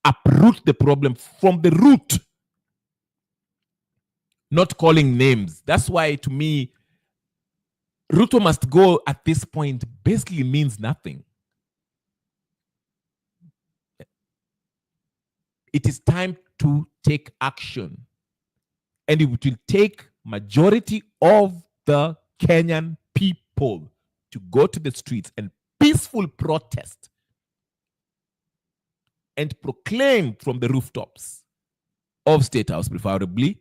uproot the problem from the root, not calling names. That's why, to me, Ruto must go at this point basically means nothing. It is time to take action. And it will take majority of the Kenyan people to go to the streets and peaceful protest and proclaim from the rooftops of State House, preferably,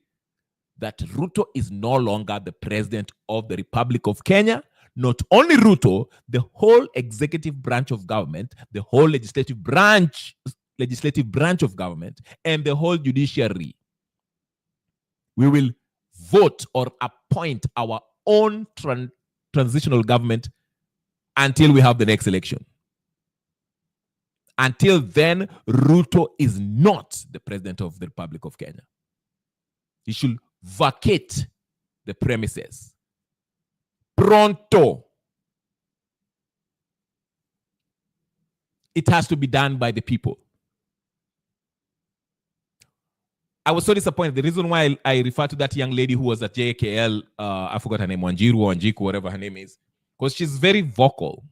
that Ruto is no longer the president of the Republic of Kenya. Not only Ruto, the whole executive branch of government, the whole legislative branch of government, and the whole judiciary. We will vote or appoint our own transitional government until we have the next election. Until then, Ruto is not the president of the Republic of Kenya. He should vacate the premises. Pronto. It has to be done by the people. I was so disappointed. The reason why I refer to that young lady who was at JKL, I forgot her name, Wanjiru or Wanjiku, whatever her name is, because she's very vocal.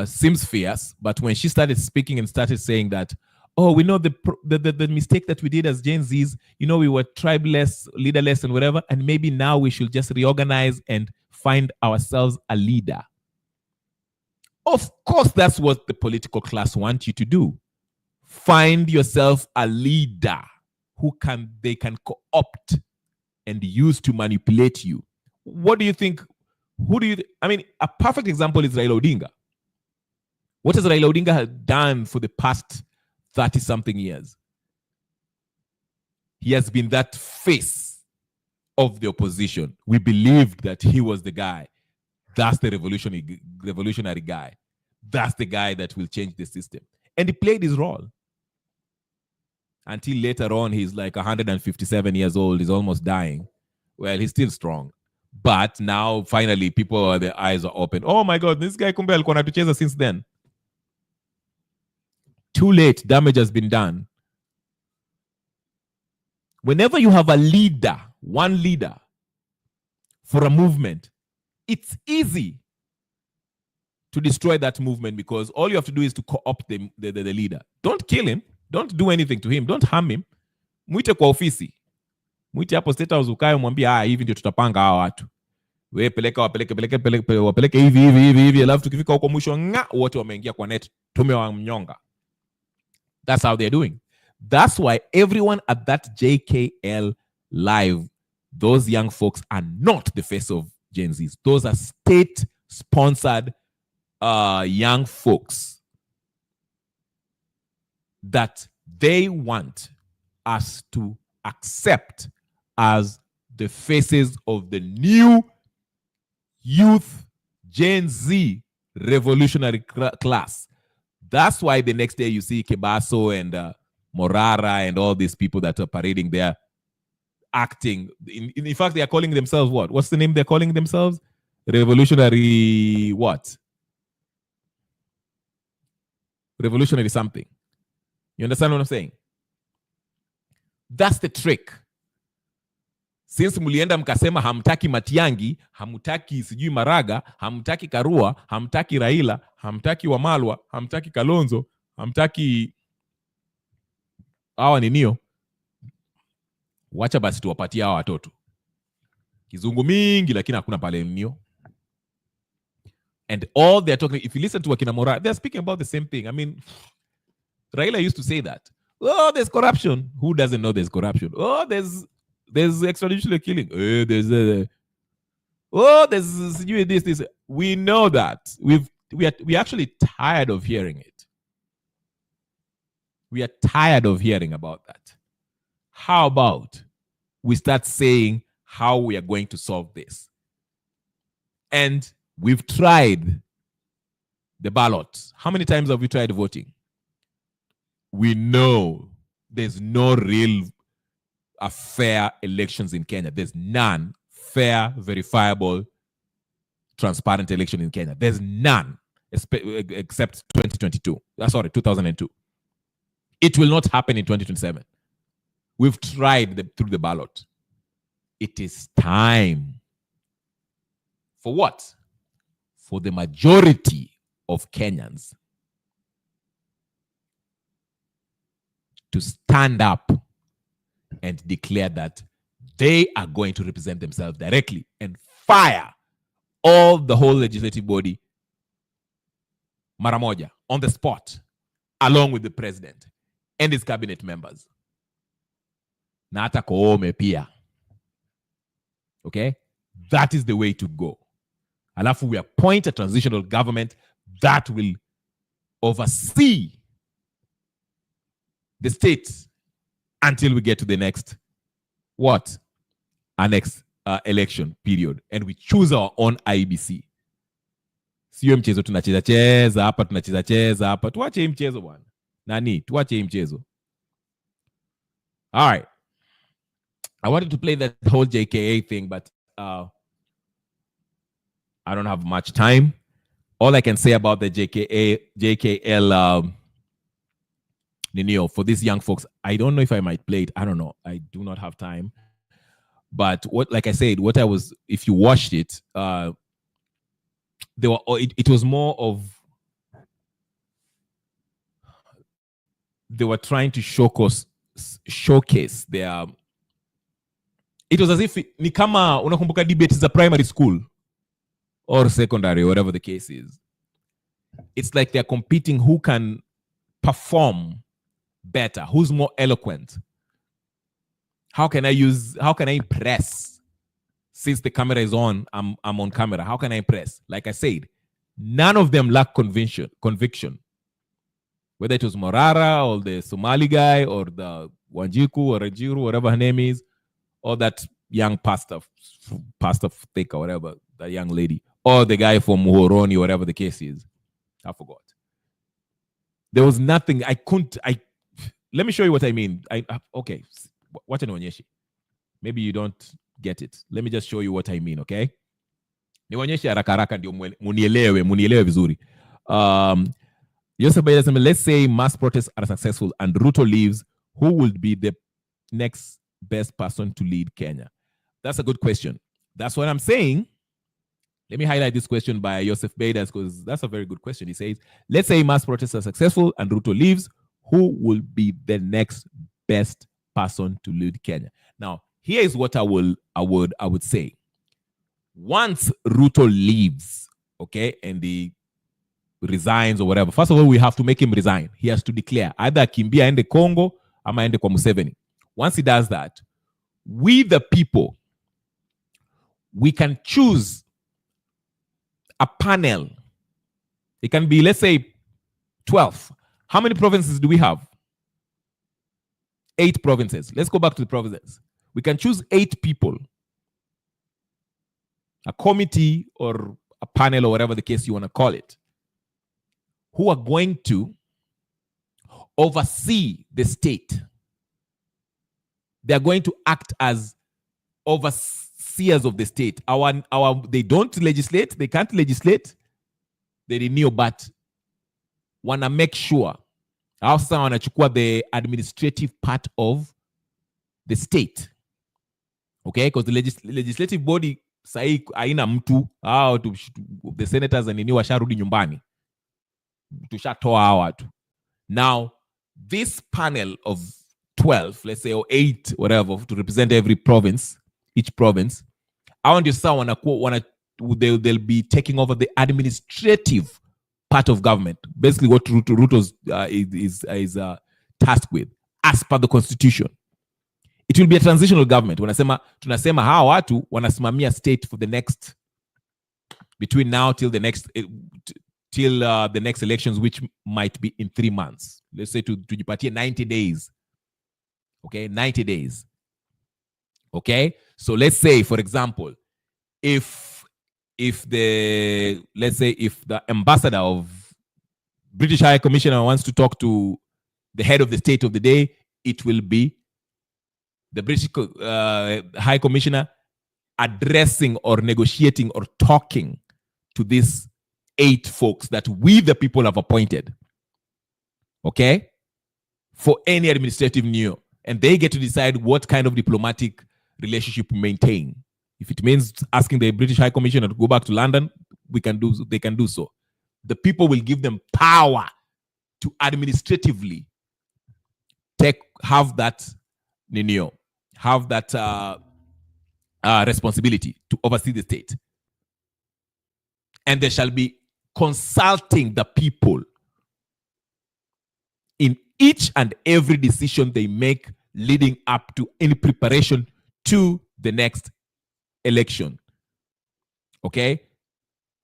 Seems fierce, but when she started speaking and started saying that, oh, we know the mistake that we did as Gen Zs, you know, we were tribeless, leaderless, and whatever, and maybe now we should just reorganize and find ourselves a leader. Of course, that's what the political class want you to do. Find yourself a leader who they can co-opt and use to manipulate you. What do you think? I mean, a perfect example is Raila Odinga. What has Raila Odinga done for the past 30-something years? He has been that face of the opposition. We believed that he was the guy. That's the revolutionary guy. That's the guy that will change the system. And he played his role. Until later on, he's like 157 years old. He's almost dying. Well, he's still strong. But now, finally, their eyes are open. Oh my God, this guy kumbe alikuwa anatucheza since then. Too late, damage has been done. Whenever you have a leader, one leader, for a movement, it's easy to destroy that movement because all you have to do is to co-opt the leader. Don't kill him. Don't do anything to him. Don't harm him. Mwite kwa ofisi. Mwite hapo State House ukae umwambie hivi ndio tutapanga hawa watu. Wewe wapeleke hivi alafu tukifika huko mwisho wote wameingia kwa net tumewamnyonga. That's how they're doing. That's why everyone at that JKL live, those young folks are not the face of Gen Zs. Those are state-sponsored young folks that they want us to accept as the faces of the new youth Gen Z revolutionary class. That's why the next day you see Kebaso and Morara and all these people that are parading there acting. In fact, they are calling themselves what? What's the name they're calling themselves? Revolutionary what? Revolutionary something. You understand what I'm saying? That's the trick. Since mulienda mkasema hamtaki Matiangi, hamtaki sijui Maraga, hamtaki Karua, hamtaki Raila, hamtaki Wamalwa, hamtaki Kalonzo, hamtaki hawa ninio, wacha basi tuwapatie hawa watoto. Kizungu mingi lakini hakuna pale ninio. And all they're talking, if you listen to Wakina Morara, they're speaking about the same thing. I mean, Raila used to say that. Oh, there's corruption. Who doesn't know there's corruption? Oh, there's extrajudicial killing. There's this. We know that. We're actually tired of hearing it. We are tired of hearing about that. How about we start saying how we are going to solve this? And we've tried the ballot. How many times have we tried voting? We know there's no real fair elections in Kenya. There's none fair, verifiable, transparent election in Kenya. There's none except 2022. 2002. It will not happen in 2027. We've tried through the ballot. It is time. For what? For the majority of Kenyans to stand up and declare that they are going to represent themselves directly and fire all the whole legislative body mara moja, on the spot, along with the president and his cabinet members. na hata Koome pia. Okay? That is the way to go. Alafu we appoint a transitional government that will oversee the state until we get to the next, what? Our next election period. And we choose our own IBC. Sio mchezo tunacheza hapa, tunacheza hapa. Tuache hii mchezo bwana. Nani? Tuache hii mchezo. All right. I wanted to play that whole JKA thing, but I don't have much time. All I can say about the JKL Ninio, for these young folks, I don't know if I might play it. I don't know. I do not have time. But what, like I said, what I was, if you watched it, it was more of, they were trying to showcase their, it was as if ni kama unakumbuka debates za primary school or secondary, whatever the case is. It's like they're competing who can perform better, who's more eloquent. How can I impress? Since the camera is on, I'm on camera. How can I impress? Like I said, none of them lack conviction. Whether it was Morara or the Somali guy or the Wanjiku or Rajiru, whatever her name is, or that young pastor thick or whatever, that young lady, or the guy from Muhoroni, whatever the case is. I forgot. There was nothing. Let me show you what I mean. Okay. What nionyeshe? Maybe you don't get it. Let me just show you what I mean, okay? Nionyeshe haraka haraka ndio munielewe vizuri. Let's say mass protests are successful and Ruto leaves, who will be the next best person to lead Kenya? That's a good question. That's what I'm saying. Let me highlight this question by Joseph Beidas because that's a very good question. He says, let's say mass protests are successful and Ruto leaves, who will be the next best person to lead Kenya? Now, here is what I would say. Once Ruto leaves, okay, and he resigns or whatever, first of all, we have to make him resign. He has to declare either kimbia ende Congo ama ende kwa Museveni. Once he does that, we the people, we can choose a panel. It can be, let's say, 12. How many provinces do we have? 8 provinces. Let's go back to the provinces. We can choose 8 people, a committee or a panel or whatever the case you want to call it, who are going to oversee the state. They are going to act as overseers of the state. They don't legislate. They can't legislate. They renew, but wanna make sure also wanachukua the administrative part of the state. Okay, because the legislative body sahi haina mtu, the senators and nini washarudi nyumbani. Tushatoa hao watu. Now, this panel of 12, let's say, or 8, whatever, to represent every province, each province, I want to say they'll be taking over the administrative part of government. Basically, what Ruto is tasked with, as per the constitution. It will be a transitional government. Tunasema hawa watu wanasimamia state for the next, between now till the next elections, which might be in 3 months. Let's say tujipatie 90 days. Okay, 90 days. Okay, so let's say, for example, if the ambassador of British High Commissioner wants to talk to the head of the state of the day, it will be the British High Commissioner addressing or negotiating or talking to these 8 folks that we the people have appointed. Okay, for any administrative new, and they get to decide what kind of diplomatic relationship we maintain. If it means asking the British High Commissioner to go back to London, they can do so. The people will give them power to administratively have that responsibility to oversee the state. And they shall be consulting the people in each and every decision they make leading up to in preparation to the next election. Okay?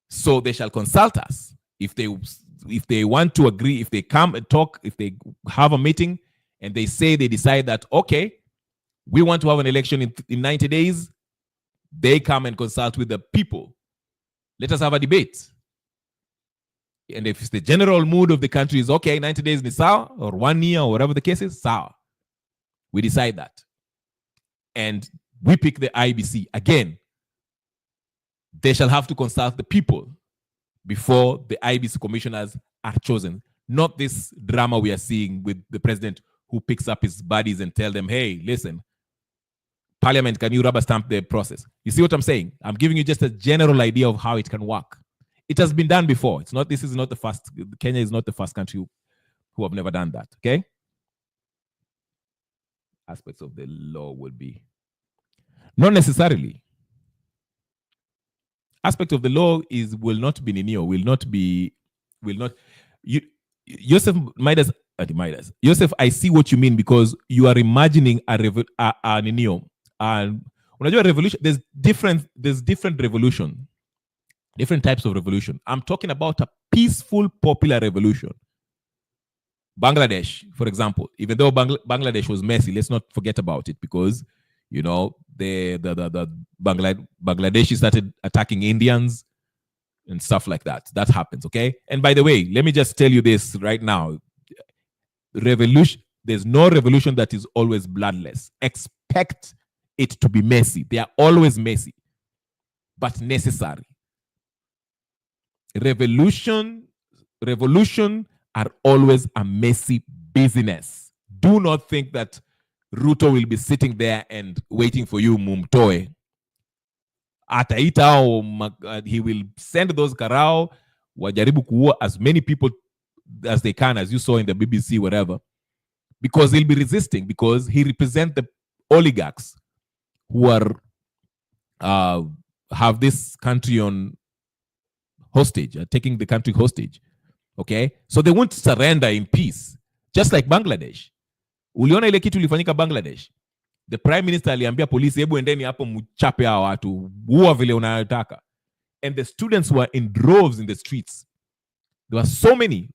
So they shall consult us. If they want to agree, if they come and talk, if they have a meeting and they say they decide that, okay, we want to have an election in 90 days, they come and consult with the people. Let us have a debate. And if the general mood of the country is, okay, 90 days is sawa, or 1 year, or whatever the case is, sawa. We decide that. And we pick the IBC. Again, they shall have to consult the people before the IBC commissioners are chosen. Not this drama we are seeing with the president who picks up his buddies and tell them, hey, listen, Parliament, can you rubber stamp the process? You see what I'm saying? I'm giving you just a general idea of how it can work. It has been done before. This is not the first. Kenya is not the first country who have never done that. Okay? Aspects of the law will be. Not necessarily. Aspect of the law will not be Ninio, Joseph Midas, Joseph, I see what you mean, because you are imagining a Ninio. And unajua revolution, there's different revolution, different types of revolution. I'm talking about a peaceful popular revolution. Bangladesh, for example, even though Bangladesh was messy, let's not forget about it, because the Bangladeshi started attacking Indians and stuff like that. That happens, okay? And by the way, let me just tell you this right now. Revolution, there's no revolution that is always bloodless. Expect it to be messy. They are always messy, but necessary. Revolution are always a messy business. Do not think that Ruto will be sitting there and waiting for you, mumtoe. Ataita, he will send those karao, wajaribu kuua as many people as they can, as you saw in the BBC, whatever, because he'll be resisting, because he represents the oligarchs who are have this country on hostage, taking the country hostage. Okay, so they won't surrender in peace, just like Bangladesh. Uliona ile kitu ilifanyika Bangladesh. The prime minister aliambia polisi, hebu endeni hapo mchape hao watu, uwa vile unayotaka. And the students were in droves in the streets. There were so many.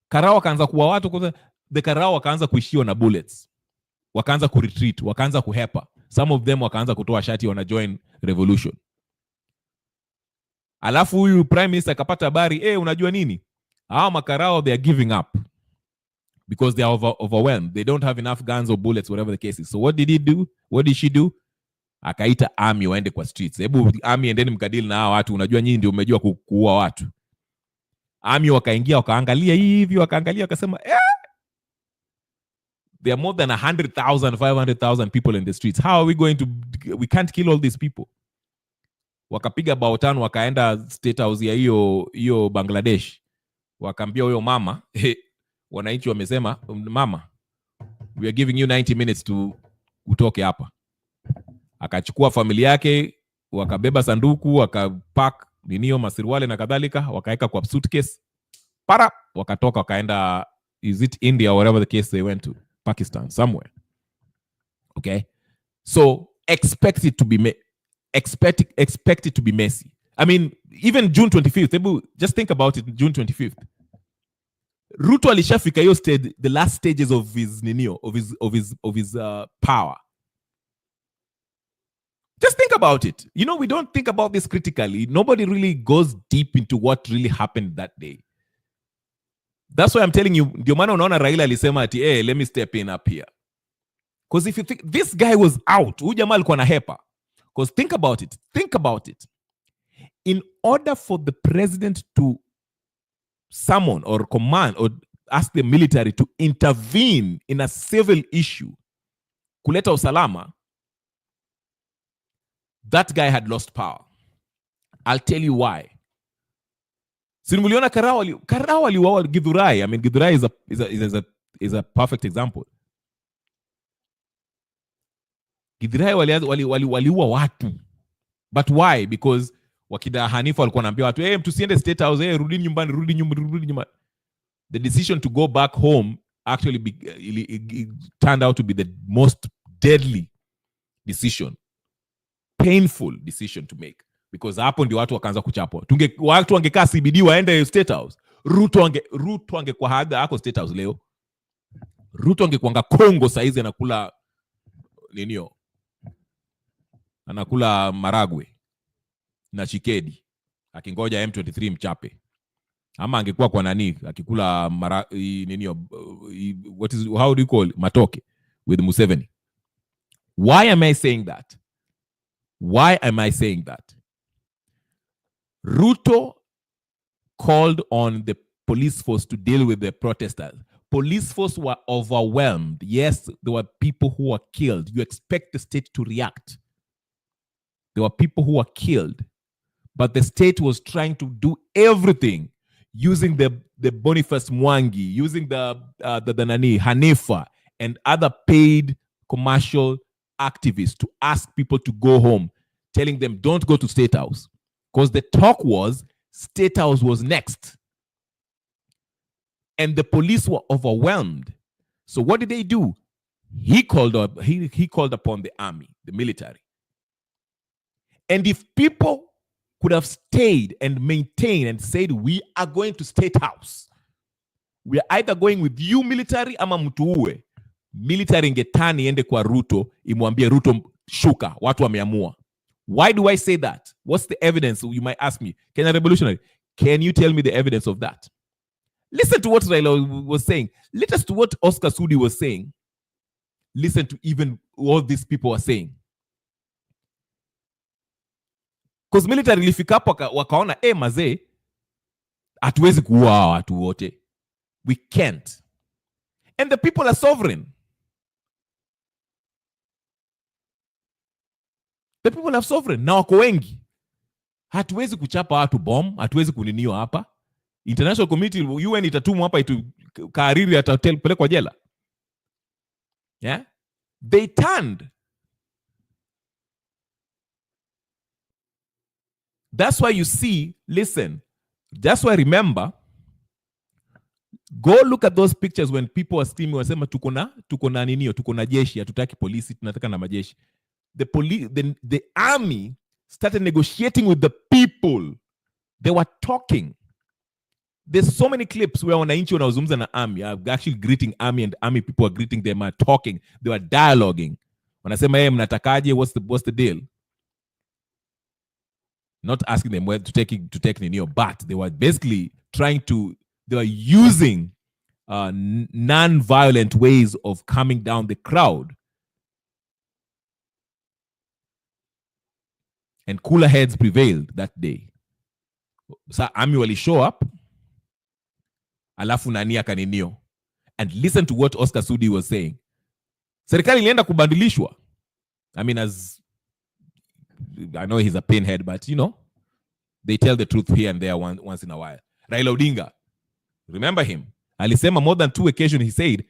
Karao wakaanza kuwa watu, the Karao wakaanza kuishiwa na bullets. Wakaanza kuretreat, wakaanza kuhepa. Some of them wakaanza kutoa shati wana join revolution. Alafu huyu prime minister akapata habari, unajua nini? Hao makarao, they are giving up. Because they are overwhelmed. They don't have enough guns or bullets, whatever the case is. So what did he do? What did she do? Akaita army waende kwa streets. Hebu army endeni mkadili na hao watu. Unajua nyinyi ndio mmejua kuua watu. Army wakaingia, wakaangalia hivi, wakaangalia, wakasema, there are more than 100,000, 500,000 people in the streets. How are we going to, we can't kill all these people. Wakapiga bao tano, wakaenda state house ya hiyo Bangladesh. Wakaambia huyo mama, wananchi wamesema, mama, we are giving you 90 minutes to utoke hapa. Akachukua familia yake, wakabeba sanduku, wakapack ninio masirwale na kadhalika, wakaeka kwa suitcase, wakatoka, wakaenda, is it India or whatever the case they went to, Pakistan, somewhere. Okay? So expect it to be messy. I mean, even June 25th, just think about it, June 25th. Ruto alishafika hiyo stage, the last stages of his ninio, of his power. Just think about it. We don't think about this critically. Nobody really goes deep into what really happened that day. That's why I'm telling you, ndio maana unaona Raila alisema ati, let me step in up here. Because if you think this guy was out, huyu jamaa alikuwa na hepa. Because think about it. In order for the president to summon or command or ask the military to intervene in a civil issue, kuleta usalama, that guy had lost power. I'll tell you why. Simuliona Karao aliuawa Githurai. I mean, Githurai is a perfect example. Githurai waliua watu. But why? Because wakida Hanifa walikuwa wanaambia watu, tusiende state house, rudi nyumbani. The decision to go back home actually it turned out to be the most deadly decision, painful decision to make, because hapo ndio watu wakaanza kuchapwa. Watu wangekaa CBD waende State House, Ruto angekuwa haga ako State House leo. Ruto angekuanga Kongo saizi anakula ninio, anakula maragwe na chikedi akingoja M23 mchape, ama angekuwa kwa nani akikula how do you call it? Matoke with Museveni. Why am I saying that? Why am I saying that? Ruto called on the police force to deal with the protesters. Police force were overwhelmed. Yes, there were people who were killed. You expect the state to react. There were people who were killed, but the state was trying to do everything using the Boniface Mwangi, using the Nani Hanifa and other paid commercial activists to ask people to go home, telling them don't go to State House, because the talk was State House was next. And the police were overwhelmed. So what did they do? He called upon the army, the military. And if people could have stayed and maintained and said, we are going to State House, we are either going with you military ama mtuue, military ingetani ende kwa Ruto, imwambie Ruto shuka, watu wameamua. Why do I say that? What's the evidence? You might ask me. Kenya Revolutionary, can you tell me the evidence of that? Listen to what Raila was saying. Listen to what Oscar Sudi was saying. Listen to even what these people are saying. Because military ilifika hapo wakaona, mazee, hatuwezi kuua watu wote. We can't. And the people are sovereign. The people are sovereign. Na wako wengi. Hatuwezi kuchapa watu bomb, hatuwezi kuninio hapa. International community, UN itatumwa hapa kariri atapelekwa jela. Yeah? They turned. That's why you see, listen, that's why remember, go look at those pictures when people are screaming, wasema tuko na ninio, tuko na jeshi, hatutaki polisi, tunataka na majeshi. The army started negotiating with the people. They were talking. There's so many clips where wananchi wanazungumza na army are actually greeting army, and army people are greeting them, are talking. They were dialoguing. Wanasema, mnatakaje, what's the deal? Not asking them where to take Ninio, but they were basically they were using non-violent ways of calming down the crowd. And cooler heads prevailed that day. So army wali show up, alafu nani akaninio. And listen to what Oscar Sudi was saying. Serikali ilienda kubadilishwa. I mean, as I know he's a pinhead, but they tell the truth here and there once in a while. Raila Odinga, remember him? Alisema more than 2 occasions, he said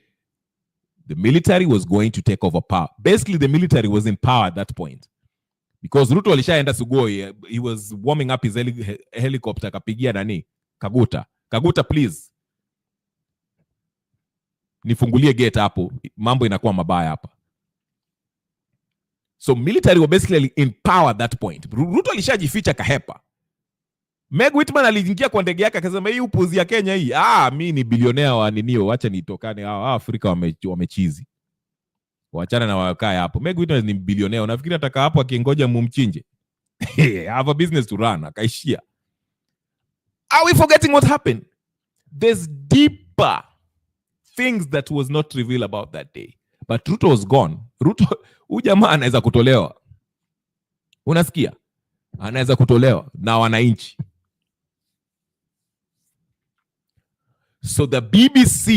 the military was going to take over power. Basically, the military was in power at that point. Because Ruto alishaenda Sugoi, he was warming up his helicopter, kapigia nani? Kaguta, please. Nifungulie gate hapo, mambo inakuwa mabaya hapa. So military were basically in power at that point. Ruto alishajificha kahepa. Meg Whitman aliingia kwa ndege yake akasema, hii upuzi ya Kenya hii, mimi ni bilionea wa ninio, acha nitokane, Afrika wamechizi. Waachana na wakae hapo. Meg Whitman ni bilionea, unafikiri ataka hapo akingoja mumchinje? I have a business to run, akaishia. Are we forgetting what happened? There's deeper things that was not revealed about that day. But Ruto was gone. Ruto, jamaa anaweza kutolewa. Unasikia? Anaweza kutolewa na wananchi. So the BBC,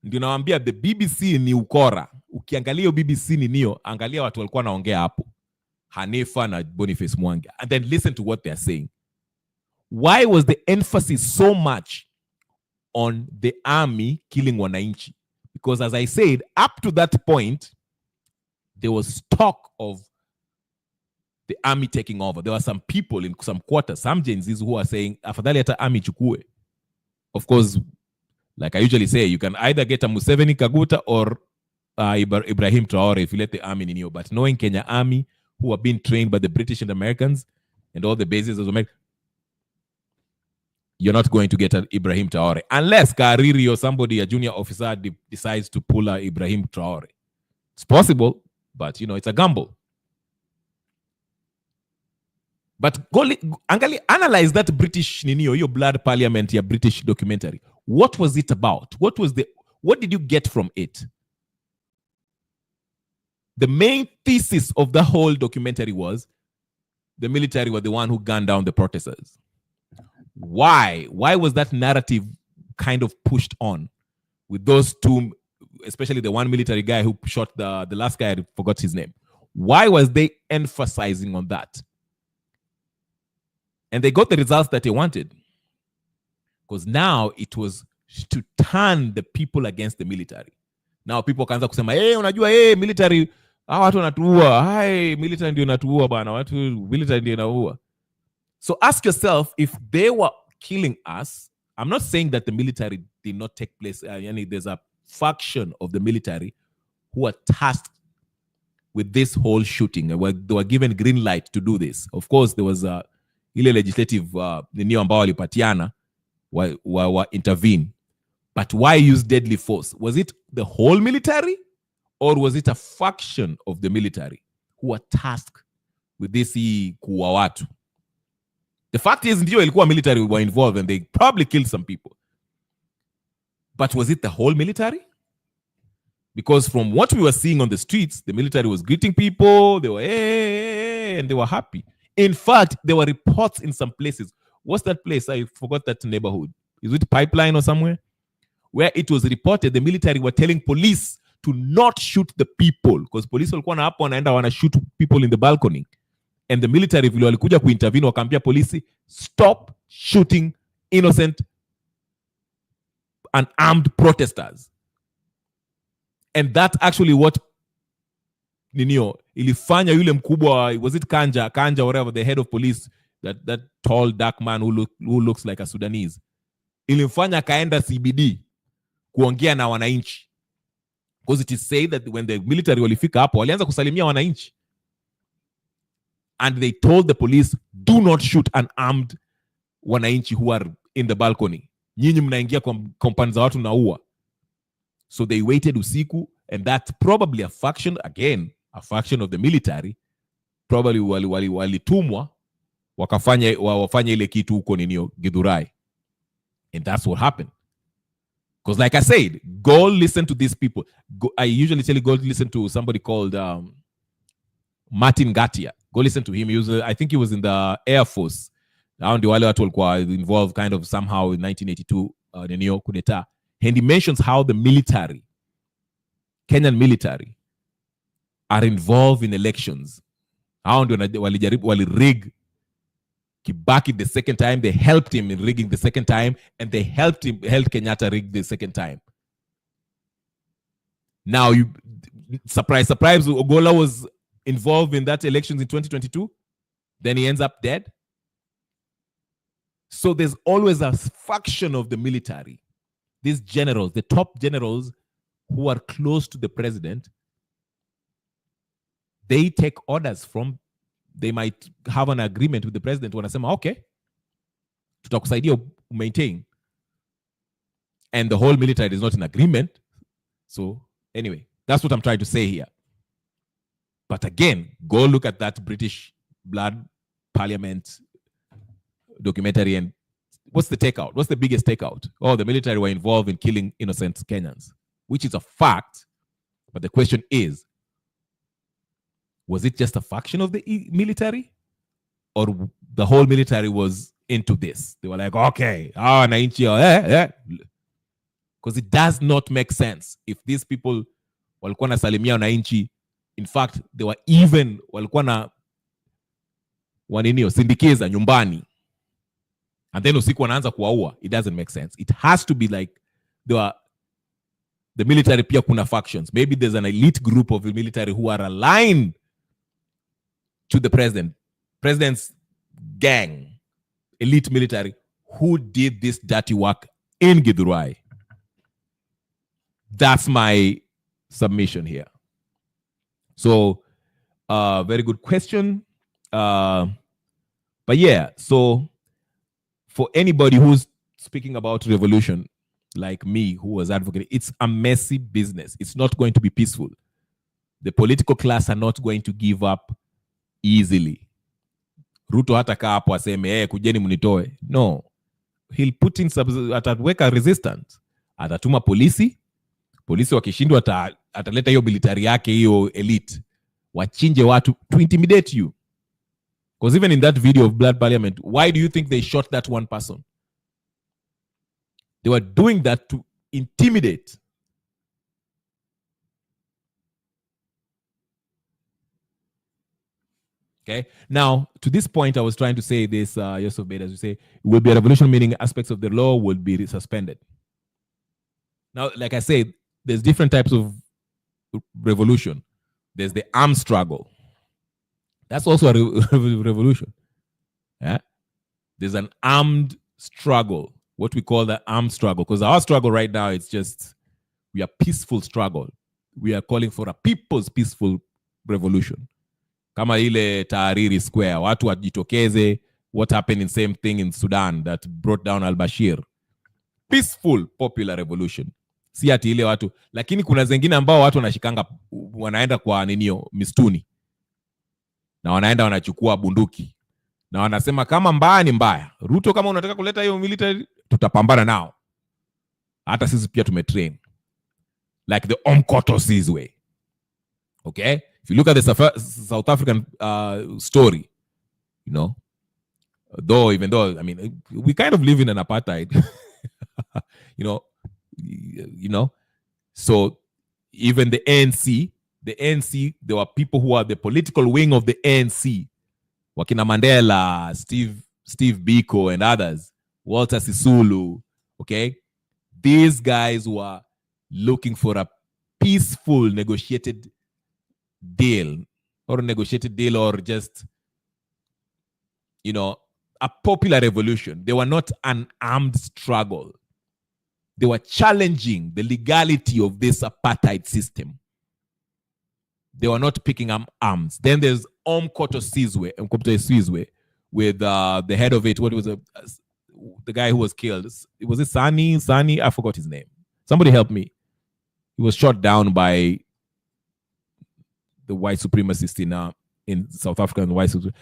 ndio nawaambia, the BBC ni ukora. Ukiangalia BBC ni nio, angalia watu walikuwa naongea hapo. Hanifa na Boniface Mwangi. And then listen to what they are saying. Why was the emphasis so much on the army killing wananchi? Because as I said, up to that point, there was talk of the army taking over. There were some people in some quarters, some Gen Zs who are saying, afadhali hata army chukue. Of course, Like I usually say, you can either get a Museveni Kaguta or Ibrahim Traore if you let the army in you. But knowing Kenya Army, who are being trained by the British and Americans and all the bases of America, you're not going to get an Ibrahim Traore unless Kariri or somebody, a junior officer, decides to pull a Ibrahim Traore. It's possible, but it's a gamble. But analyze that British your blood parliament, your British documentary. What was it about? What did you get from it? The main thesis of the whole documentary was the military were the one who gunned down the protesters. Why? Why was that narrative kind of pushed on with those two, especially the one military guy who shot the last guy, I forgot his name. Why was they emphasizing on that? And they got the results that they wanted. Because now it was to turn the people against the military. Now people kaanza kusema, unajua, military, watu wanatuua, military ndio inatuua bana, watu military ndio inaua. So ask yourself, if they were killing us, I'm not saying that the military did not take place. There's a faction of the military who are tasked with this whole shooting. They were given green light to do this. Of course, there was ile legislative nini ambao walipatiana wa intervene. But why use deadly force? Was it the whole military, or was it a faction of the military who were tasked with this kuua watu? The fact is, ndio ilikuwa military were involved and they probably killed some people. But was it the whole military? Because from what we were seeing on the streets, the military was greeting people, they were and they were happy. In fact, there were reports in some places. What's that place? I forgot that neighborhood. Is it Pipeline or somewhere? Where it was reported the military were telling police to not shoot the people, because police walikuwa na hapo wanaenda wana shoot people in the balcony. And the military vile walikuja kuintervene wakaambia polisi, stop shooting innocent and armed protesters. And that actually what ilifanya yule mkubwa, was it Kanja, whatever, the head of police, that tall dark man who looks like a Sudanese, ilimfanya kaenda CBD kuongea na wananchi. Because it is said that when the military walifika hapo, walianza kusalimia wananchi. And they told the police, do not shoot unarmed wananchi who are in the balcony. Nyinyi mnaingia kwa compound za watu naua. So they waited usiku, and that's probably a faction of the military. Probably walitumwa wafanye ile kitu huko Githurai. And that's what happened. Because like I said, go listen to these people. I usually tell you, go listen to somebody called Martin Gatia. Go listen to him. I think he was in the Air Force. Ndio wale watu walikuwa involved kind of somehow in 1982 coup d'etat. And he mentions how the military, Kenyan military, are involved in elections. How ndio walirig Kibaki the second time. They helped him in rigging the second time, and they helped Kenyatta rig the second time. Now, surprise, Ogola was involved in that elections in 2022. Then he ends up dead. So there's always a faction of the military. These generals, the top generals who are close to the president, they take orders from, they might have an agreement with the president. Wanasema, okay, tutakusaidia maintain. And the whole military is not in agreement. So anyway, that's what I'm trying to say here. But again, go look at that British blood parliament documentary, and what's the takeout? What's the biggest takeout? Oh, the military were involved in killing innocent Kenyans, which is a fact. But the question is, was it just a faction of the military, or the whole military was into this? They were like, okay, because it does not make sense if these people walikuwa na salimia wananchi. In fact, they were even walikuwa na sindikiza nyumbani, and then usiku wanaanza kuwaua. It doesn't make sense. It has to be like the military pia kuna factions. Maybe there's an elite group of the military who are aligned to the president's gang, elite military, who did this dirty work in Githurai. That's my submission here. So, very good question. But yeah, so for anybody who's speaking about revolution, like me, who was advocating, it's a messy business. It's not going to be peaceful. The political class are not going to give up easily. Ruto hata kaa hapo aseme, kujeni mnitoe. No. He'll put in ataweka resistance. Atatuma polisi wakishindwa ataleta hiyo military yake, hiyo elite. Wachinje watu to intimidate you. Because even in that video of Blood Parliament, why do you think they shot that one person? They were doing that to intimidate. Okay. Now, to this point, I was trying to say this, Yusuf Bed, as you say, it will be a revolution, meaning aspects of the law will be suspended. Now, like I said, there's different types of revolution. There's the armed struggle. That's also a revolution. Yeah. There's an armed struggle, what we call the armed struggle. Because our struggle right now, it's just, we are peaceful struggle. We are calling for a people's peaceful revolution. Kama ile Tahrir Square, watu wajitokeze, what happened in same thing in Sudan that brought down al-Bashir. Peaceful popular revolution. Si ati ile watu, lakini kuna zengine ambao watu wanashikanga, wanaenda kwa ninio, mistuni. Na wanaenda wanachukua bunduki. Na wanasema kama mbaya ni mbaya. Ruto kama unataka kuleta hiyo military, tutapambana nao. Hata sisi pia tumetrain. Like the Ongodo way. Okay? If you look at the South African story, you know, even though, I mean, we kind of live in an apartheid, you know, so even the ANC, there were people who are the political wing of the ANC, Wakina Mandela, Steve Biko and others, Walter Sisulu, okay? These guys were looking for a peaceful negotiated deal or just, you know, a popular revolution. They were not an armed struggle. They were challenging the legality of this apartheid system. They were not picking up arms. Then there's Ongodo Sizwe with the head of it. What was the guy who was killed? Was it Sani? I forgot his name. Somebody help me. He was shot down by the white supremacists in South Africa. And white supremacists.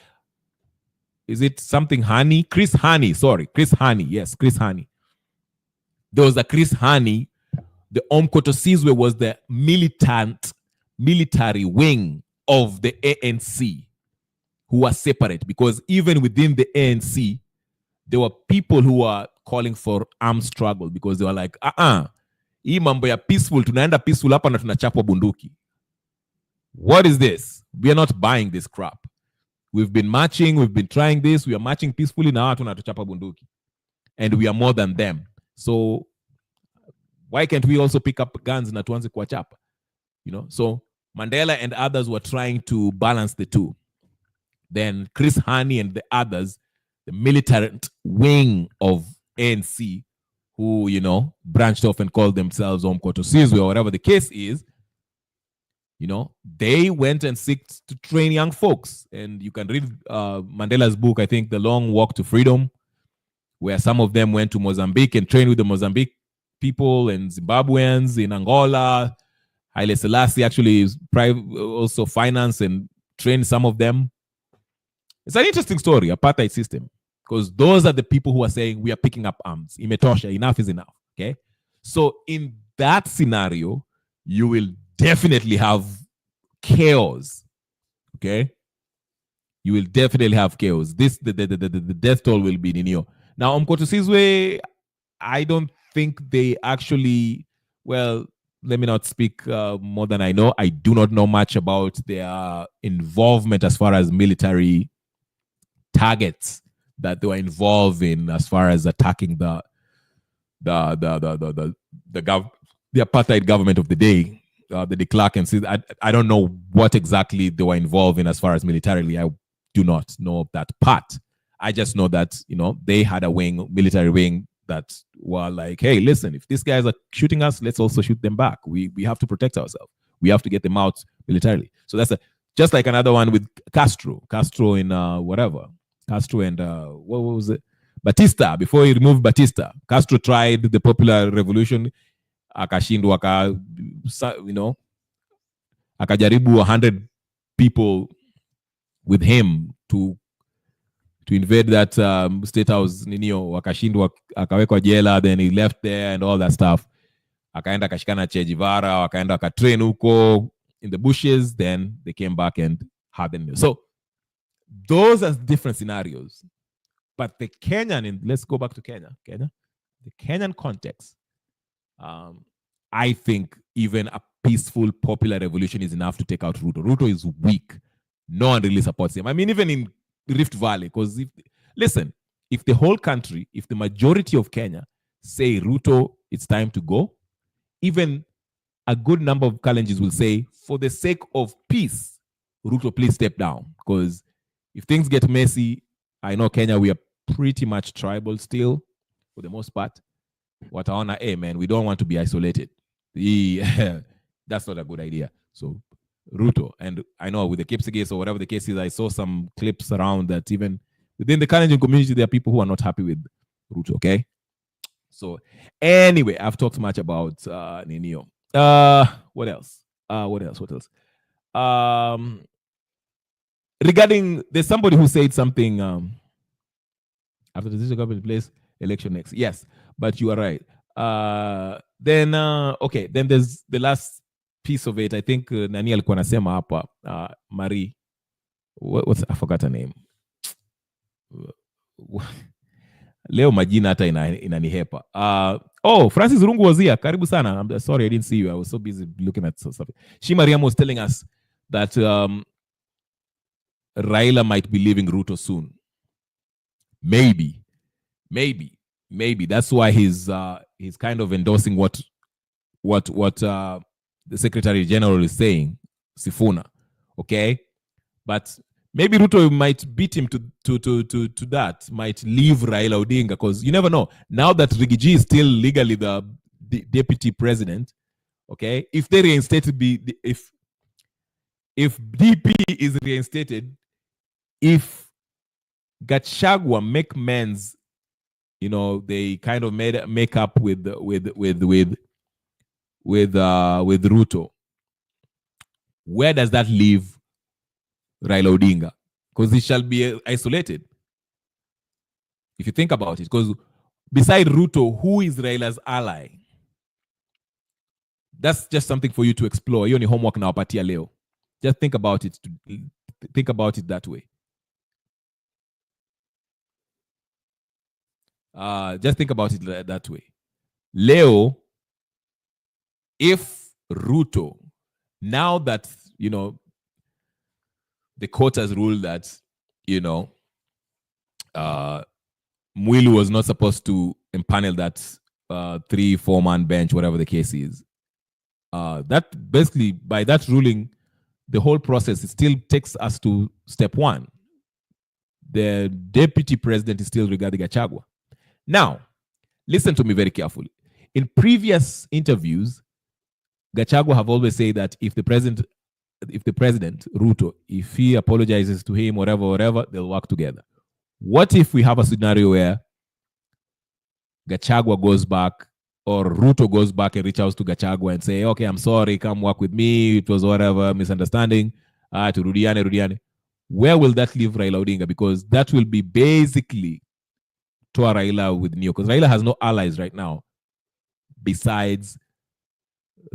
Is it something Hani? Chris Hani. Yes, Chris Hani. There was a Chris Hani. The Ongodo Sizwe was the military wing of the ANC who were separate, because even within the ANC, there were people who were calling for armed struggle because they were like, hii mambo ya peaceful, tunaenda peaceful hapa na tunachapwa bunduki. What is this? We are not buying this crap. We've been marching, we've been trying this, we are marching peacefully, na watu natuchapa bunduki. And we are more than them. So why can't we also pick up guns na tuanze kuwachapa? You know, so Mandela and others were trying to balance the two. Then Chris Hani and the others, the militant wing of ANC, who, you know, branched off and called themselves Ongodo Sizwe or whatever the case is, you know, they went and sought to train young folks. And you can read Mandela's book, I think, The Long Walk to Freedom, where some of them went to Mozambique and trained with the Mozambique people and Zimbabweans in Angola. Haile Selassie actually also financed and trained some of them. It's an interesting story, apartheid system, because those are the people who are saying we are picking up arms. Imetosha, enough is enough. Okay, so in that scenario, you will definitely have chaos. Okay, you will definitely have chaos. The death toll will be Ninio. Now, Ongodo Sizwe, I don't think they actually, well, let me not speak more than I know. I do not know much about their involvement as far as military targets that they were involved in, as far as attacking the apartheid government of the day, the de Klerk and I don't know what exactly they were involved in as far as militarily. I do not know that part. I just know that, you know, they had a wing, military wing that were like, hey, listen, if these guys are shooting us, let's also shoot them back. We have to protect ourselves. We have to get them out militarily. So that's just like another one with Castro in whatever. Castro and what was it? Batista. Before he removed Batista, Castro tried the popular revolution. Akashindwa, akajaribu 100 people with him to invade that state house ninio, wakashindwa, akawekwa jela, then he left there and all that stuff. Akaenda akashikana Che Guevara, wakaenda akatrain huko in the bushes, then they came back and had them. So those are different scenarios. But the Kenyan, let's go back to Kenya. The Kenyan context, I think even a peaceful popular revolution is enough to take out Ruto. Ruto is weak. No one really supports him. I mean, even in Rift Valley, because if the whole country, if the majority of Kenya say Ruto, it's time to go, even a good number of Kalenjins will say, for the sake of peace, Ruto, please step down. Because if things get messy, I know Kenya, we are pretty much tribal still, for the most part. Wataona, hey man, we don't want to be isolated. That's not a good idea. So Ruto, and I know with the Kipsigis or whatever the case is, I saw some clips around that even within the Kalenjin community, there are people who are not happy with Ruto, okay? So anyway, I've talked much about Ninio. What else? Regarding, there's somebody who said something after the decision government place, election next. Yes, but you are right. Then there's the last piece of it. I think nani alikuwa anasema hapa, Marie. I forgot her name. Leo majina hata inanihepa. Francis Rungu was here. Karibu sana. I'm sorry I didn't see you. I was so busy looking at stuff. She Mariam was telling us that Raila might be leaving Ruto soon. Maybe. That's why he's kind of endorsing what the Secretary General is saying, Sifuna. Okay, but maybe Ruto might beat him to that, might leave Raila Odinga, because you never know. Now that Rigiji is still legally the deputy president, okay, if they reinstated, if DP is reinstated, if Gachagua make men's, they kind of make up with Ruto, where does that leave Raila Odinga? Because he shall be isolated. If you think about it, because beside Ruto, who is Raila's ally? That's just something for you to explore. Hiyo ni homework na wapatia leo. Just think about it. Think about it that way. Just think about it that way. Leo, if Ruto, now that, the court has ruled that, Mwilu was not supposed to impanel that 3-4-man bench, whatever the case is. That basically, by that ruling, the whole process, it still takes us to step one. The deputy president is still Rigathi Gachagua. Now, listen to me very carefully. In previous interviews, Gachagua have always said that if the president, Ruto, if he apologizes to him, whatever, they'll work together. What if we have a scenario where Gachagua goes back, or Ruto goes back and reaches out to Gachagua and say, okay, I'm sorry, come work with me, it was whatever, misunderstanding, to Rudiane. Where will that leave Raila Odinga? Because that will be basically Toa Raila with Neo, because Raila has no allies right now besides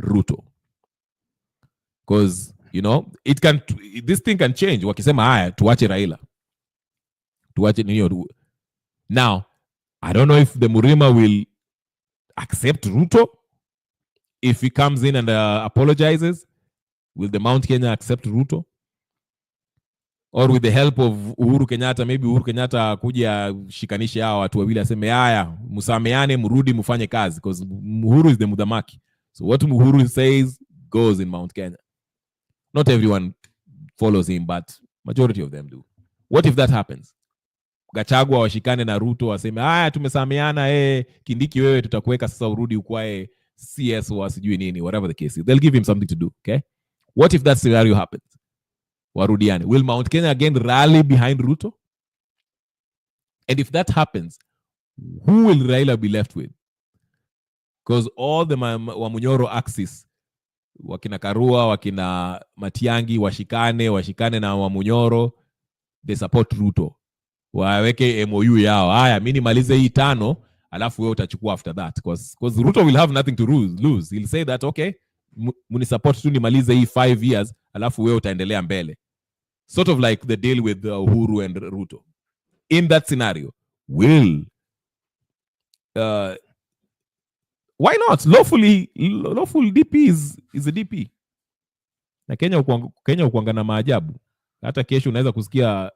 Ruto. Because, this thing can change. Wakisema haya, tuache Raila. Tuache Neo. Now, I don't know if the Murima will accept Ruto. If he comes in and apologizes, will the Mount Kenya accept Ruto? Or with the help of Uhuru Kenyatta, maybe Uhuru Kenyatta kuja shikanishe hawa watu wawili aseme haya, musameane, murudi mufanye kazi, because Uhuru is the mudamaki. So what Uhuru says goes in Mount Kenya. Not everyone follows him, but majority of them do. What if that happens? Gachagua washikane na Ruto waseme haya tumesameana, Kindiki wewe tutakuweka sasa urudi ukwae CS wa sijui nini, whatever the case is. They'll give him something to do, okay? What if that scenario happens? Warudiane. Will Mount Kenya again rally behind Ruto? And if that happens, who will Raila be left with? Because all the Wamunyoro axis, wakina Karua, wakina Matiangi, washikane na Wamunyoro, they support Ruto. Waweke MOU yao. Haya, mimi nimalize hii 5, alafu wewe utachukua after that. Because Ruto will have nothing to lose. He'll say that, okay, muni support tu nimalize hii 5 years, alafu wewe utaendelea mbele. Sort of like the deal with Uhuru and Ruto. In that scenario, will why not? Lawful DP is a DP. Na Kenya ukuanga na maajabu. Hata kesho unaweza kusikia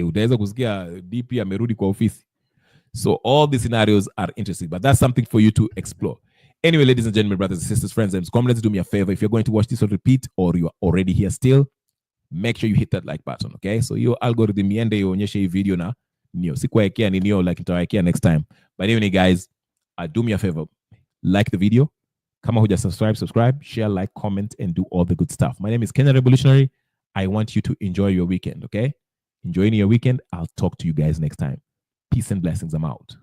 utaweza kusikia DP amerudi kwa ofisi. So all the scenarios are interesting, but that's something for you to explore. Anyway, ladies and gentlemen, brothers and sisters, friends, and comrades, do me a favor. If you're going to watch this on repeat or you are already here still, make sure you hit that like button, okay? So your algorithm iende ionyeshe hii video na nio. Sikuwaekea ni nio like nitawaekea next time. But anyway, guys, do me a favor. Like the video. Kama huja subscribe, share, like, comment, and do all the good stuff. My name is Kenya Revolutionary. I want you to enjoy your weekend, okay? Enjoying your weekend. I'll talk to you guys next time. Peace and blessings. I'm out.